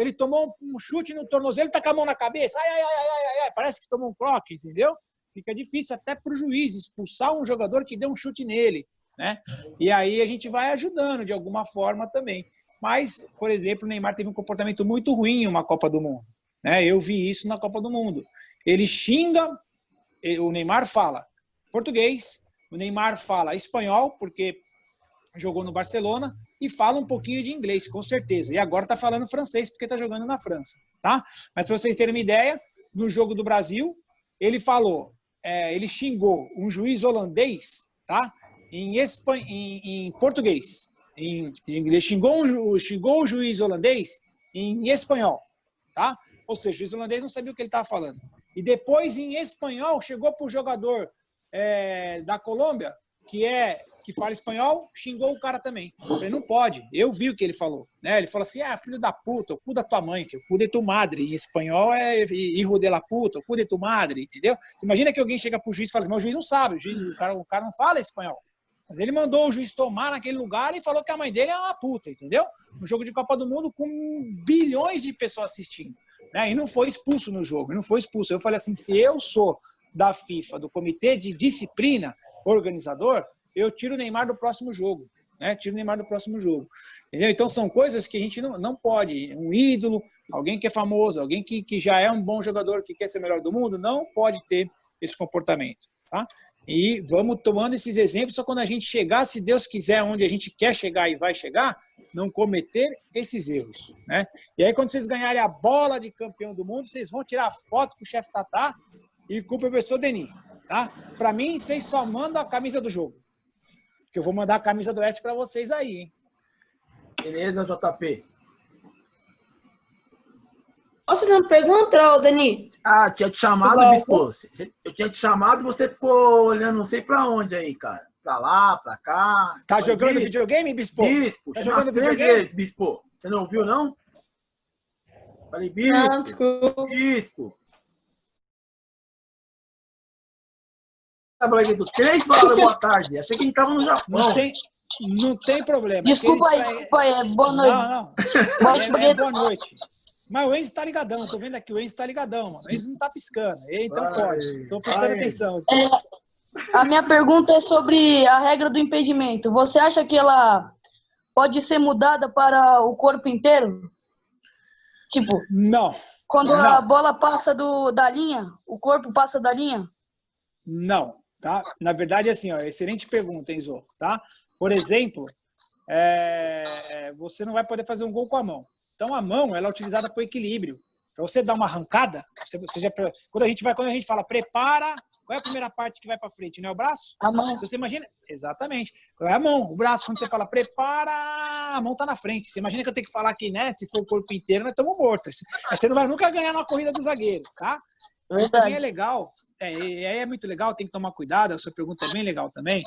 Ele tomou um chute no tornozelo, ele tá com a mão na cabeça, ai, parece que tomou um croque, entendeu? Fica difícil até pro juiz expulsar um jogador que deu um chute nele. Né? E aí a gente vai ajudando de alguma forma também. Mas, por exemplo, o Neymar teve um comportamento muito ruim em uma Copa do Mundo. Né? Eu vi isso na Copa do Mundo. Ele xinga, o Neymar fala português, o Neymar fala espanhol, porque jogou no Barcelona, e fala um pouquinho de inglês, com certeza. E agora está falando francês, porque está jogando na França. Tá? Mas para vocês terem uma ideia, no jogo do Brasil, ele falou, ele xingou um juiz holandês, tá? Em português. Ele xingou o juiz holandês em espanhol. Tá? Ou seja, o juiz holandês não sabia o que ele estava falando. E depois, em espanhol, chegou para o jogador da Colômbia, que fala espanhol, xingou o cara também. Ele não pode. Eu vi o que ele falou. Né? Ele falou assim, filho da puta, o cu da tua mãe, que o cu de tu madre. Em espanhol é hijo de la puta, o cu de tu madre, entendeu? Você imagina que alguém chega pro juiz e fala assim, mas o juiz não sabe, o cara não fala espanhol. Mas ele mandou o juiz tomar naquele lugar e falou que a mãe dele é uma puta, entendeu? Um jogo de Copa do Mundo com bilhões de pessoas assistindo. Né? E não foi expulso no jogo, não foi expulso. Eu falei assim, se eu sou da FIFA, do Comitê de Disciplina Organizador, eu tiro o Neymar do próximo jogo. Né? Tiro o Neymar do próximo jogo. Entendeu? Então são coisas que a gente não pode. Um ídolo, alguém que é famoso, alguém que já é um bom jogador, que quer ser o melhor do mundo, não pode ter esse comportamento. Tá? E vamos tomando esses exemplos, só quando a gente chegar, se Deus quiser, onde a gente quer chegar e vai chegar, não cometer esses erros. Né? E aí, quando vocês ganharem a bola de campeão do mundo, vocês vão tirar foto com o chefe Tatá e com o professor Denis. Tá? Para mim, vocês só mandam a camisa do jogo. Que eu vou mandar a camisa do Oeste para vocês aí. Hein? Beleza, JP? Posso fazer uma pergunta, Dani? Ah, eu tinha te chamado, Bispo. Eu tinha te chamado e você ficou olhando não sei pra onde aí, cara. Pra lá, pra cá. Tá Falei, jogando Bispo, videogame, Bispo? Bispo, Tá chamei umas jogando 3 videogame? vezes, Bispo. Você não ouviu, não? Falei, Bispo, Não, desculpa. Bispo. Tá, Bragueto, 3 falaram boa tarde. Achei que a gente tava no Japão. Não tem problema. Desculpa aí, boa noite. Não. Boa noite, É Bragueto. boa noite. Mas o Enzo tá ligadão. Tô vendo aqui, o Enzo tá ligadão, mano. O Enzo não tá piscando. Então pode. Tô prestando atenção. A minha pergunta é sobre a regra do impedimento. Você acha que ela pode ser mudada para o corpo inteiro? Tipo, Não. quando a bola passa da linha, o corpo passa da linha? Não, tá? Na verdade, assim, ó, excelente pergunta, Enzo, tá? Por exemplo, você não vai poder fazer um gol com a mão. Então, a mão, ela é utilizada para o equilíbrio. Para você dar uma arrancada, quando a gente fala prepara, qual é a primeira parte que vai para frente? Não é o braço? A mão. Você imagina? Exatamente. É a mão, o braço. Quando você fala prepara, a mão tá na frente. Você imagina que eu tenho que falar aqui, né? Se for o corpo inteiro, nós estamos mortos. Você não vai nunca ganhar na corrida do zagueiro, tá? Mas também é legal, e aí é muito legal, tem que tomar cuidado, a sua pergunta é bem legal também,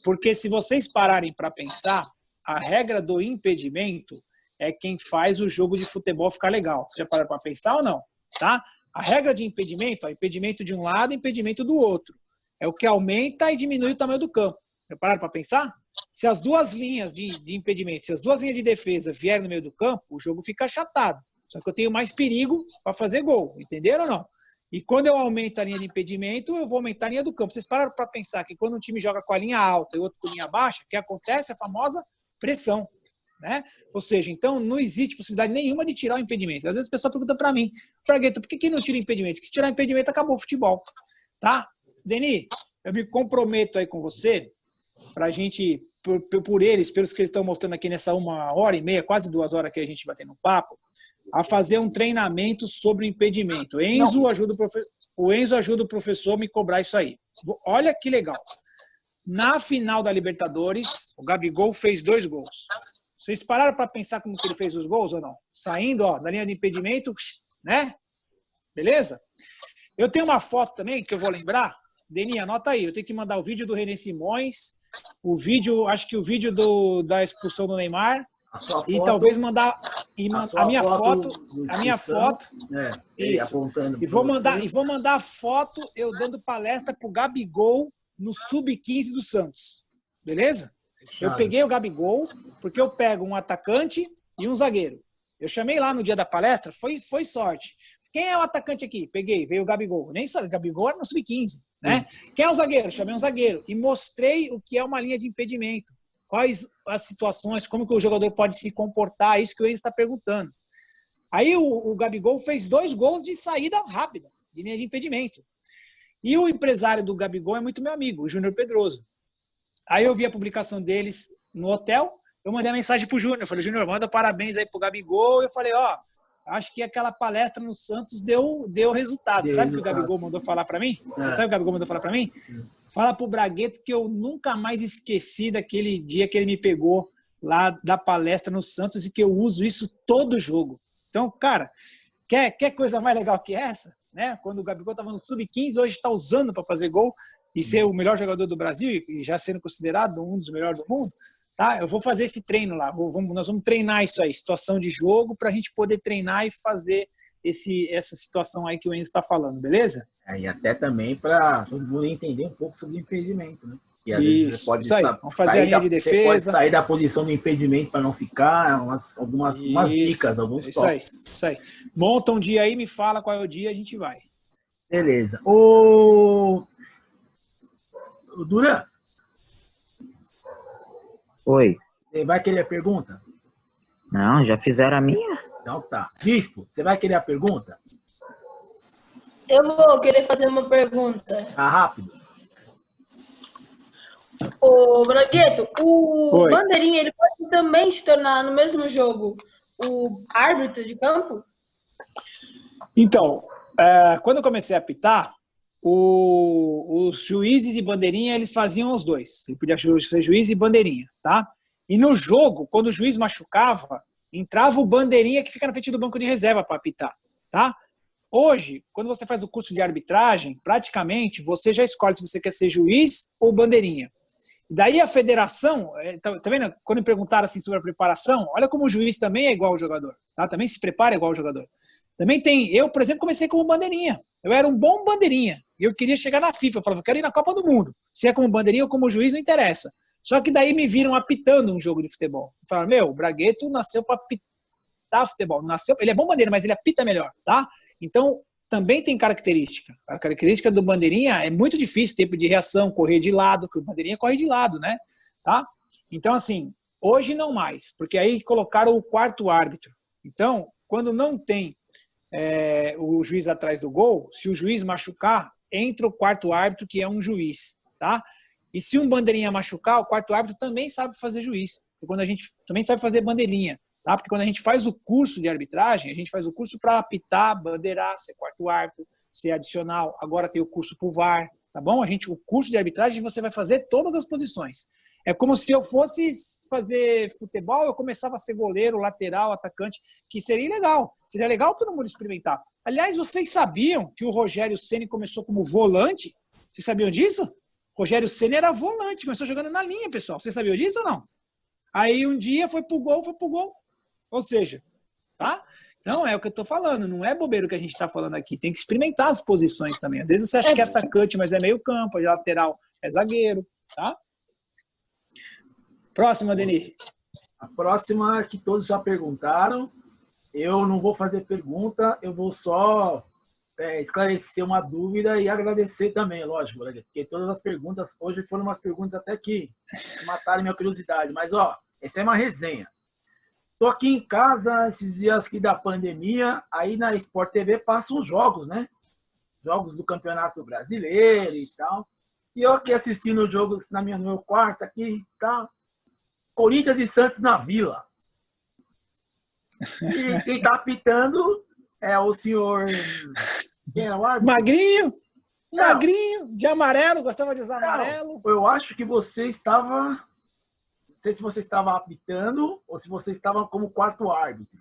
porque se vocês pararem para pensar, a regra do impedimento é quem faz o jogo de futebol ficar legal. Você já parou para pensar ou não? Tá? A regra de impedimento, impedimento de um lado, impedimento do outro. É o que aumenta e diminui o tamanho do campo. Já pararam para pensar? Se as duas linhas de impedimento, se as duas linhas de defesa vierem no meio do campo, o jogo fica achatado. Só que eu tenho mais perigo para fazer gol. Entenderam ou não? E quando eu aumento a linha de impedimento, eu vou aumentar a linha do campo. Vocês pararam para pensar que quando um time joga com a linha alta e outro com a linha baixa, o que acontece é a famosa pressão, né? Ou seja, então não existe possibilidade nenhuma de tirar o impedimento. Às vezes a pessoa pergunta para mim, Bragueto, por que não tira o impedimento? Porque se tirar o impedimento, acabou o futebol, tá? Deni, eu me comprometo aí com você para a gente, pelos que eles estão mostrando aqui nessa 1h30, quase 2 horas que a gente batendo um papo, a fazer um treinamento sobre o impedimento. O Enzo ajuda o professor a me cobrar isso aí. Olha que legal. Na final da Libertadores, o Gabigol fez 2 gols. Vocês pararam para pensar como que ele fez os gols ou não? Saindo da linha de impedimento, né? Beleza? Eu tenho uma foto também que eu vou lembrar. Deni, anota aí. Eu tenho que mandar o vídeo do René Simões, acho que o vídeo da expulsão do Neymar, e talvez mandar a minha foto, apontando. E vou mandar a foto eu dando palestra pro Gabigol no Sub-15 do Santos. Beleza? Eu peguei o Gabigol, porque eu pego um atacante e um zagueiro. Eu chamei lá no dia da palestra, foi sorte. Quem é o atacante aqui? Peguei, veio o Gabigol. Nem sabe, o Gabigol era no Sub-15, né? Quem é o zagueiro? Chamei um zagueiro. E mostrei o que é uma linha de impedimento. Quais as situações, como que o jogador pode se comportar, isso que o Enzo está perguntando. Aí o Gabigol fez 2 gols de saída rápida, de linha de impedimento. E o empresário do Gabigol é muito meu amigo, o Júnior Pedroso. Aí eu vi a publicação deles no hotel, eu mandei a mensagem pro Júnior, eu falei, Júnior, manda parabéns aí pro Gabigol. Eu falei, acho que aquela palestra no Santos deu resultado. Sabe o que o Gabigol mandou falar para mim? Sabe o que o Gabigol mandou falar para mim? Fala pro Bragueto que eu nunca mais esqueci daquele dia que ele me pegou lá da palestra no Santos e que eu uso isso todo jogo. Então, cara, quer coisa mais legal que essa? Né? Quando o Gabigol estava no Sub-15, hoje está usando para fazer gol e ser o melhor jogador do Brasil e já sendo considerado um dos melhores do mundo, tá? Eu vou fazer esse treino lá. Nós vamos treinar isso aí, situação de jogo, para a gente poder treinar e fazer essa situação aí que o Enzo está falando, beleza? E até também para todo mundo entender um pouco sobre o impedimento, né? E às vezes você pode vamos fazer a linha de defesa. Você pode sair da posição do impedimento para não ficar, algumas dicas, alguns toques. Isso aí. Monta um dia aí, me fala qual é o dia, a gente vai. Beleza. O Duran. Oi. Você vai querer a pergunta? Não, já fizeram a minha? Então tá. Bispo, você vai querer a pergunta? Eu vou querer fazer uma pergunta. Rápido. Ô, Bragueto, o bandeirinha, ele pode também se tornar no mesmo jogo o árbitro de campo? Então, quando eu comecei a apitar, os juízes e bandeirinha, eles faziam os dois. Ele podia ser juiz e bandeirinha, tá? E no jogo, quando o juiz machucava, entrava o bandeirinha que fica na frente do banco de reserva para apitar, tá? Hoje, quando você faz o curso de arbitragem, praticamente você já escolhe se você quer ser juiz ou bandeirinha. Daí a federação, tá vendo? Quando me perguntaram assim sobre a preparação, olha como o juiz também é igual ao jogador, tá? Também se prepara igual ao jogador. Também tem, eu, por exemplo, comecei como bandeirinha. Eu era um bom bandeirinha. E eu queria chegar na FIFA. Eu falava, eu quero ir na Copa do Mundo. Se é como bandeirinha ou como juiz, não interessa. Só que daí me viram apitando um jogo de futebol. Falaram, o Bragueto nasceu para apitar futebol. Não nasceu, ele é bom bandeira, mas ele apita melhor, tá? Então, também tem característica. A característica do bandeirinha é muito difícil, tempo de reação, correr de lado, que o bandeirinha corre de lado, né? Tá? Então, assim, hoje não mais, porque aí colocaram o quarto árbitro. Então, quando não tem o juiz atrás do gol, se o juiz machucar, entra o quarto árbitro, que é um juiz, tá? E se um bandeirinha machucar, o quarto árbitro também sabe fazer juiz. E quando a gente também sabe fazer bandeirinha, tá? Porque quando a gente faz o curso de arbitragem, a gente faz o curso para apitar, bandeirar, ser quarto árbitro, ser adicional. Agora tem o curso pro VAR, tá bom? O curso de arbitragem você vai fazer todas as posições. É como se eu fosse fazer futebol, eu começava a ser goleiro, lateral, atacante, que seria legal. Seria legal todo mundo experimentar. Aliás, vocês sabiam que o Rogério Ceni começou como volante? Vocês sabiam disso? Rogério Ceni era volante, começou jogando na linha, pessoal. Vocês sabiam disso ou não? Aí um dia foi pro gol. Ou seja, tá? Então é o que eu tô falando, não é bobeira o que a gente tá falando aqui. Tem que experimentar as posições também. Às vezes você acha que é atacante, mas é meio campo, é lateral, é zagueiro, tá? Próxima, Denis. A próxima que todos já perguntaram. Eu não vou fazer pergunta, eu vou só esclarecer uma dúvida e agradecer também, lógico, porque todas as perguntas hoje foram umas perguntas até que mataram minha curiosidade. Mas, essa é uma resenha. Tô aqui em casa, esses dias aqui da pandemia, aí na Sport TV passam os jogos, né? Jogos do Campeonato Brasileiro e tal. E eu aqui assistindo os jogos no meu quarto aqui e tal. Corinthians e Santos na Vila. E quem tá apitando é o senhor... Quem é o árbitro? Magrinho, de amarelo, gostava de usar amarelo. Eu acho que você estava... Não sei se você estava apitando ou se você estava como quarto árbitro.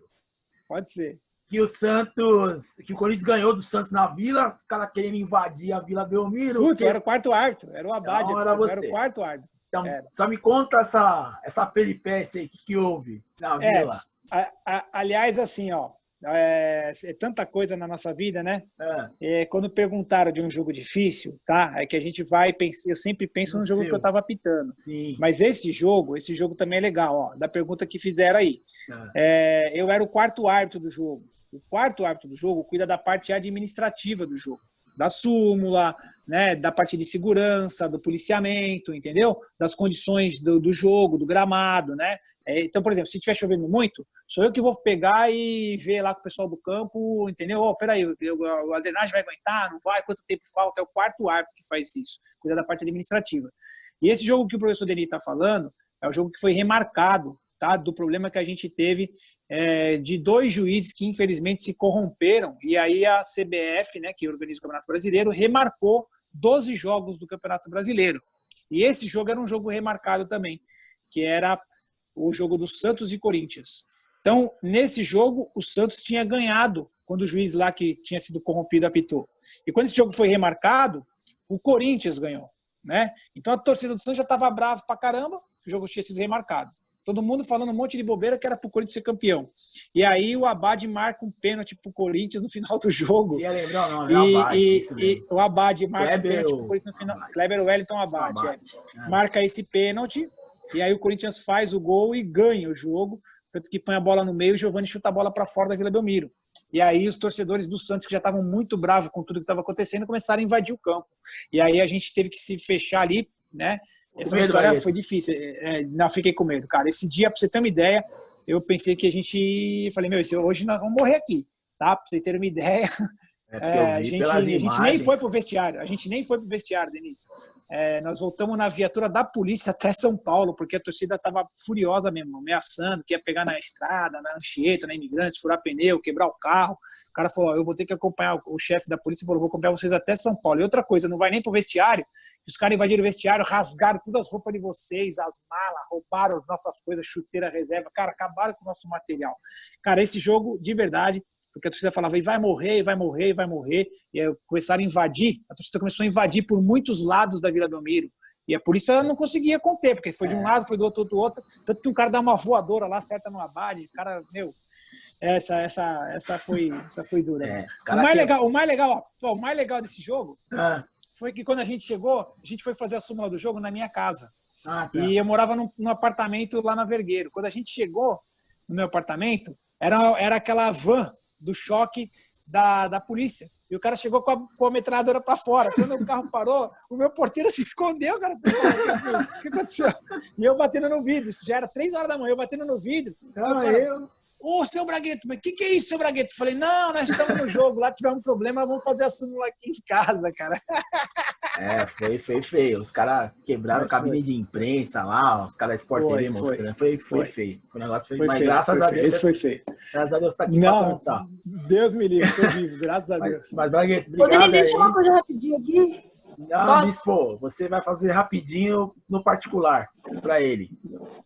Pode ser. Que o Corinthians ganhou do Santos na Vila, os caras querendo invadir a Vila Belmiro. Putz, era o quarto árbitro, era o Abade. Então, era o quarto árbitro. Então, só me conta essa peripécia aí, o que houve na Vila. Aliás, assim, é tanta coisa na nossa vida, né? Quando perguntaram de um jogo difícil, tá? É que a gente vai pensar, eu sempre penso no jogo que eu estava apitando. Sim. Mas esse jogo também é legal, da pergunta que fizeram aí. Eu era o quarto árbitro do jogo. O quarto árbitro do jogo cuida da parte administrativa do jogo, da súmula, né, da parte de segurança, do policiamento, entendeu? Das condições do jogo, do gramado, né? Então, por exemplo, se estiver chovendo muito, sou eu que vou pegar e ver lá com o pessoal do campo, entendeu? Peraí, a drenagem vai aguentar, não vai? Quanto tempo falta? É o quarto árbitro que faz isso, cuida da parte administrativa. E esse jogo que o professor Denis está falando é o jogo que foi remarcado, tá? Do problema que a gente teve de dois juízes que infelizmente se corromperam, e aí a CBF, né, que organiza o Campeonato Brasileiro, remarcou 12 jogos do Campeonato Brasileiro. E esse jogo era um jogo remarcado também, que era o jogo do Santos e Corinthians. Então, nesse jogo, o Santos tinha ganhado quando o juiz lá que tinha sido corrompido apitou. E quando esse jogo foi remarcado, o Corinthians ganhou, né? Então a torcida do Santos já estava brava pra caramba, o jogo tinha sido remarcado. Todo mundo falando um monte de bobeira que era pro Corinthians ser campeão. E aí o Abade marca um pênalti pro Corinthians no final do jogo. Ia lembrar o nome, e o Abade marca um pênalti pro Corinthians no final. Kleber Wellington Abade. Marca esse pênalti, e aí o Corinthians faz o gol e ganha o jogo. Tanto que põe a bola no meio e o Giovani chuta a bola para fora da Vila Belmiro. E aí os torcedores do Santos, que já estavam muito bravos com tudo que estava acontecendo, começaram a invadir o campo. E aí a gente teve que se fechar ali, né? Essa história foi difícil. Não, fiquei com medo, cara. Esse dia, para você ter uma ideia, eu pensei que a gente... Falei, hoje nós vamos morrer aqui, tá? Para vocês terem uma ideia. A gente nem foi pro vestiário. A gente nem foi pro vestiário, Denis. nós voltamos na viatura da polícia até São Paulo, porque a torcida estava furiosa mesmo, ameaçando, que ia pegar na estrada, na Anchieta, na Imigrantes, furar pneu, quebrar o carro. O cara falou, eu vou ter que acompanhar, o chefe da polícia falou, vou acompanhar vocês até São Paulo. E outra coisa, não vai nem pro vestiário, os caras invadiram o vestiário, rasgaram todas as roupas de vocês, as malas, roubaram as nossas coisas, chuteira, reserva, cara, acabaram com o nosso material. Cara, esse jogo, de verdade, porque a torcida falava, vai morrer, vai morrer, vai morrer, e aí começaram a invadir, a torcida começou a invadir por muitos lados da Vila Belmiro, e a polícia não conseguia conter, porque foi de um lado, foi do outro, tanto que um cara dá uma voadora lá, acerta no abade, o cara, meu, essa foi dura. O mais legal desse jogo foi que quando a gente chegou, a gente foi fazer a súmula do jogo na minha casa, e eu morava num apartamento lá na Vergueiro. Quando a gente chegou no meu apartamento, era aquela van do choque da polícia. E o cara chegou com a metralhadora para fora. Quando o carro parou, o meu porteiro se escondeu, cara. O que aconteceu? E eu batendo no vidro. Isso já era 3 horas da manhã, eu batendo no vidro. Ô, seu Bragueto, mas o que é isso, seu Bragueto? Falei, não, nós estamos no jogo, lá tivemos um problema, vamos fazer a súmula aqui em casa, cara. Foi feio. Os caras quebraram a cabine de imprensa lá, os caras da Sport TV mostrando. Foi feio. O negócio foi feio. Mas graças a Deus. Esse foi feio. Graças a Deus tá aqui pra contar. Deus me livre, tô vivo, graças a Deus. Mas Bragueto, obrigado. Poderia deixar uma coisa rapidinho aqui? Não, Bispo, você vai fazer rapidinho no particular para ele.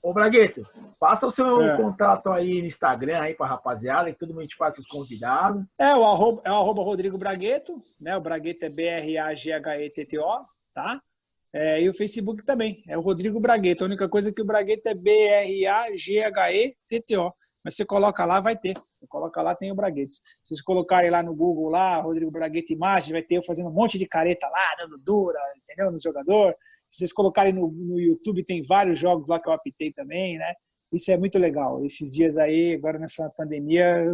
Ô, Bragueto, passa o seu contato aí no Instagram aí pra rapaziada, que todo mundo te faz os convidados. O arroba Rodrigo Bragueto, né? O Bragueto é BRAGHETTO, tá? E o Facebook também, é o Rodrigo Bragueto. A única coisa que o Bragueto é BRAGHETTO. Mas você coloca lá, vai ter. Você coloca lá, tem o Bragueto. Se vocês colocarem lá no Google, lá, Rodrigo Bragueto Imagem, vai ter eu fazendo um monte de careta lá, dando dura, entendeu? No jogador. Se vocês colocarem no YouTube, tem vários jogos lá que eu apitei também, né? Isso é muito legal. Esses dias aí, agora nessa pandemia,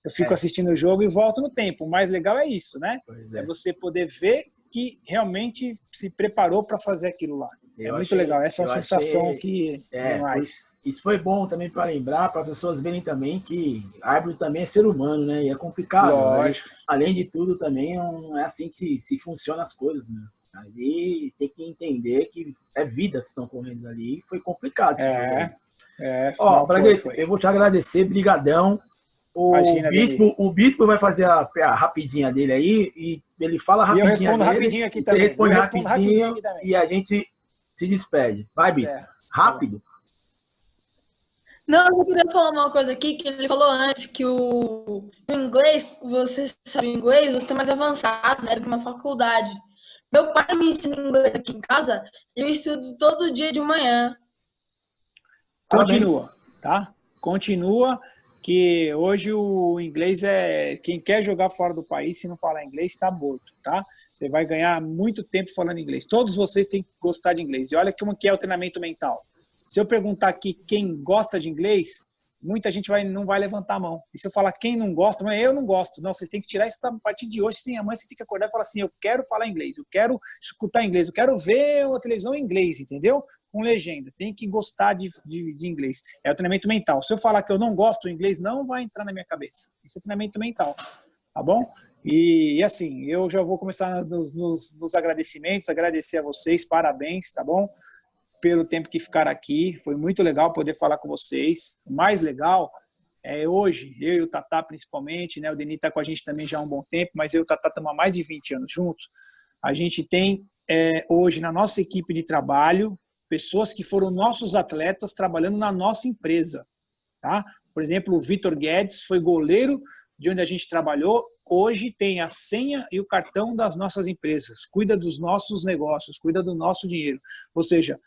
eu fico assistindo o jogo e volto no tempo. O mais legal é isso, né? É você poder ver que realmente se preparou para fazer aquilo lá. Muito legal. Essa sensação que é mais... Isso foi bom também para lembrar, para as pessoas verem também que árbitro também é ser humano, né? E é complicado. Lógico. Né? Além de tudo, também não é assim que se funcionam as coisas, né? Ali tem que entender que é vidas que estão correndo ali. Foi complicado. Bragueto, eu vou te agradecer, brigadão. O Bispo vai fazer a rapidinha dele aí e ele fala rapidinho. E eu respondo rapidinho aqui também. Você responde rapidinho e a gente se despede. Vai, Bispo. Rápido. Não, eu queria falar uma coisa aqui, que ele falou antes que o inglês, você sabe inglês, você é mais avançado, né, do que uma faculdade. Meu pai me ensina inglês aqui em casa, eu estudo todo dia de manhã. Continua, tá? Continua, que hoje o inglês quem quer jogar fora do país, se não falar inglês, está morto, tá? Você vai ganhar muito tempo falando inglês. Todos vocês têm que gostar de inglês. E olha como que é o treinamento mental. Se eu perguntar aqui quem gosta de inglês, muita gente não vai levantar a mão. E se eu falar quem não gosta, mas eu não gosto. Não, vocês têm que tirar isso a partir de hoje. Amanhã vocês têm que acordar e falar assim, eu quero falar inglês, eu quero escutar inglês, eu quero ver uma televisão em inglês, entendeu? Com legenda. Tem que gostar de inglês. É o treinamento mental. Se eu falar que eu não gosto de inglês, não vai entrar na minha cabeça. Isso é treinamento mental. Tá bom? E assim, eu já vou começar nos agradecimentos, agradecer a vocês, parabéns, tá bom? Pelo tempo que ficaram aqui, foi muito legal poder falar com vocês. O mais legal é hoje, eu e o Tatá principalmente, né? O Denis está com a gente também já há um bom tempo, mas eu e o Tatá estamos há mais de 20 anos juntos. A gente tem hoje na nossa equipe de trabalho pessoas que foram nossos atletas trabalhando na nossa empresa, tá? Por exemplo, o Vitor Guedes foi goleiro de onde a gente trabalhou, hoje tem a senha e o cartão das nossas empresas, cuida dos nossos negócios, cuida do nosso dinheiro. Ou seja,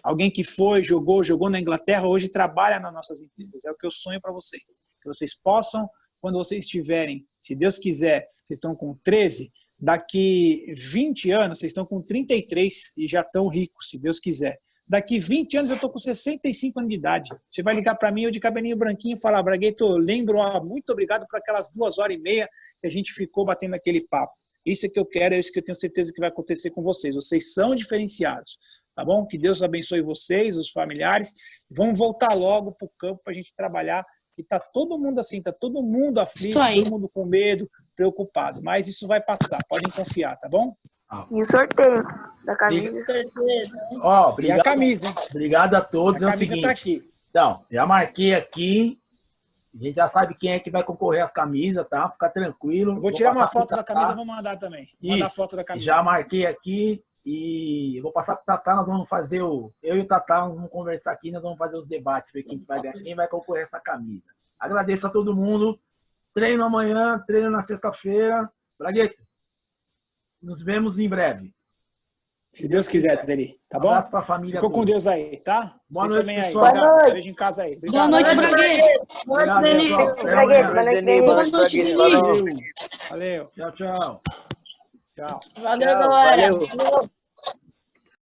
alguém que jogou na Inglaterra, hoje trabalha nas nossas empresas. É o que eu sonho para vocês. Que vocês possam, quando vocês estiverem, se Deus quiser, vocês estão com 13, daqui 20 anos, vocês estão com 33 e já estão ricos, se Deus quiser. Daqui 20 anos eu estou com 65 anos de idade. Você vai ligar para mim, eu de cabelinho branquinho, e falar, Bragueto, lembro, muito obrigado por aquelas 2h30 que a gente ficou batendo aquele papo. Isso é que eu quero, é isso que eu tenho certeza que vai acontecer com vocês. Vocês são diferenciados. Tá bom? Que Deus abençoe vocês, os familiares. Vamos voltar logo para o campo para a gente trabalhar. E tá todo mundo assim, tá todo mundo aflito, todo mundo com medo, preocupado. Mas isso vai passar, podem confiar, tá bom? E o sorteio da camisa. Ó, E obrigado, a camisa, hein? obrigado a todos. A É o camisa seguinte. tá aqui. Então, já marquei aqui. A gente já sabe quem é que vai concorrer às camisas, tá? Fica tranquilo. Eu vou tirar uma passar pro foto da Tatá. camisa e vou mandar também. Mandar Isso. foto da camisa. Já marquei aqui e eu vou passar pro Tatá. Nós vamos fazer eu e o Tatá vamos conversar aqui. Nós vamos fazer os debates, ver quem vai ganhar, quem vai concorrer a essa camisa. Agradeço a todo mundo. Treino amanhã, treino na sexta-feira. Bragueta, nos vemos em breve. Se Deus quiser, Deli. Tá bom? Abraço pra família. Ficou com toda. Deus aí, tá? Boa Vocês noite, também aí. pessoal. Obrigado. Boa noite. Beijo em casa aí. Boa Obrigado. noite, Bragueta. Obrigado, pessoal. Até Bragueta, amanhã. boa noite, Deni, boa noite, Bragueta. Falou. Valeu. Tchau, tchau. Tchau. Valeu, Tchau, galera. valeu.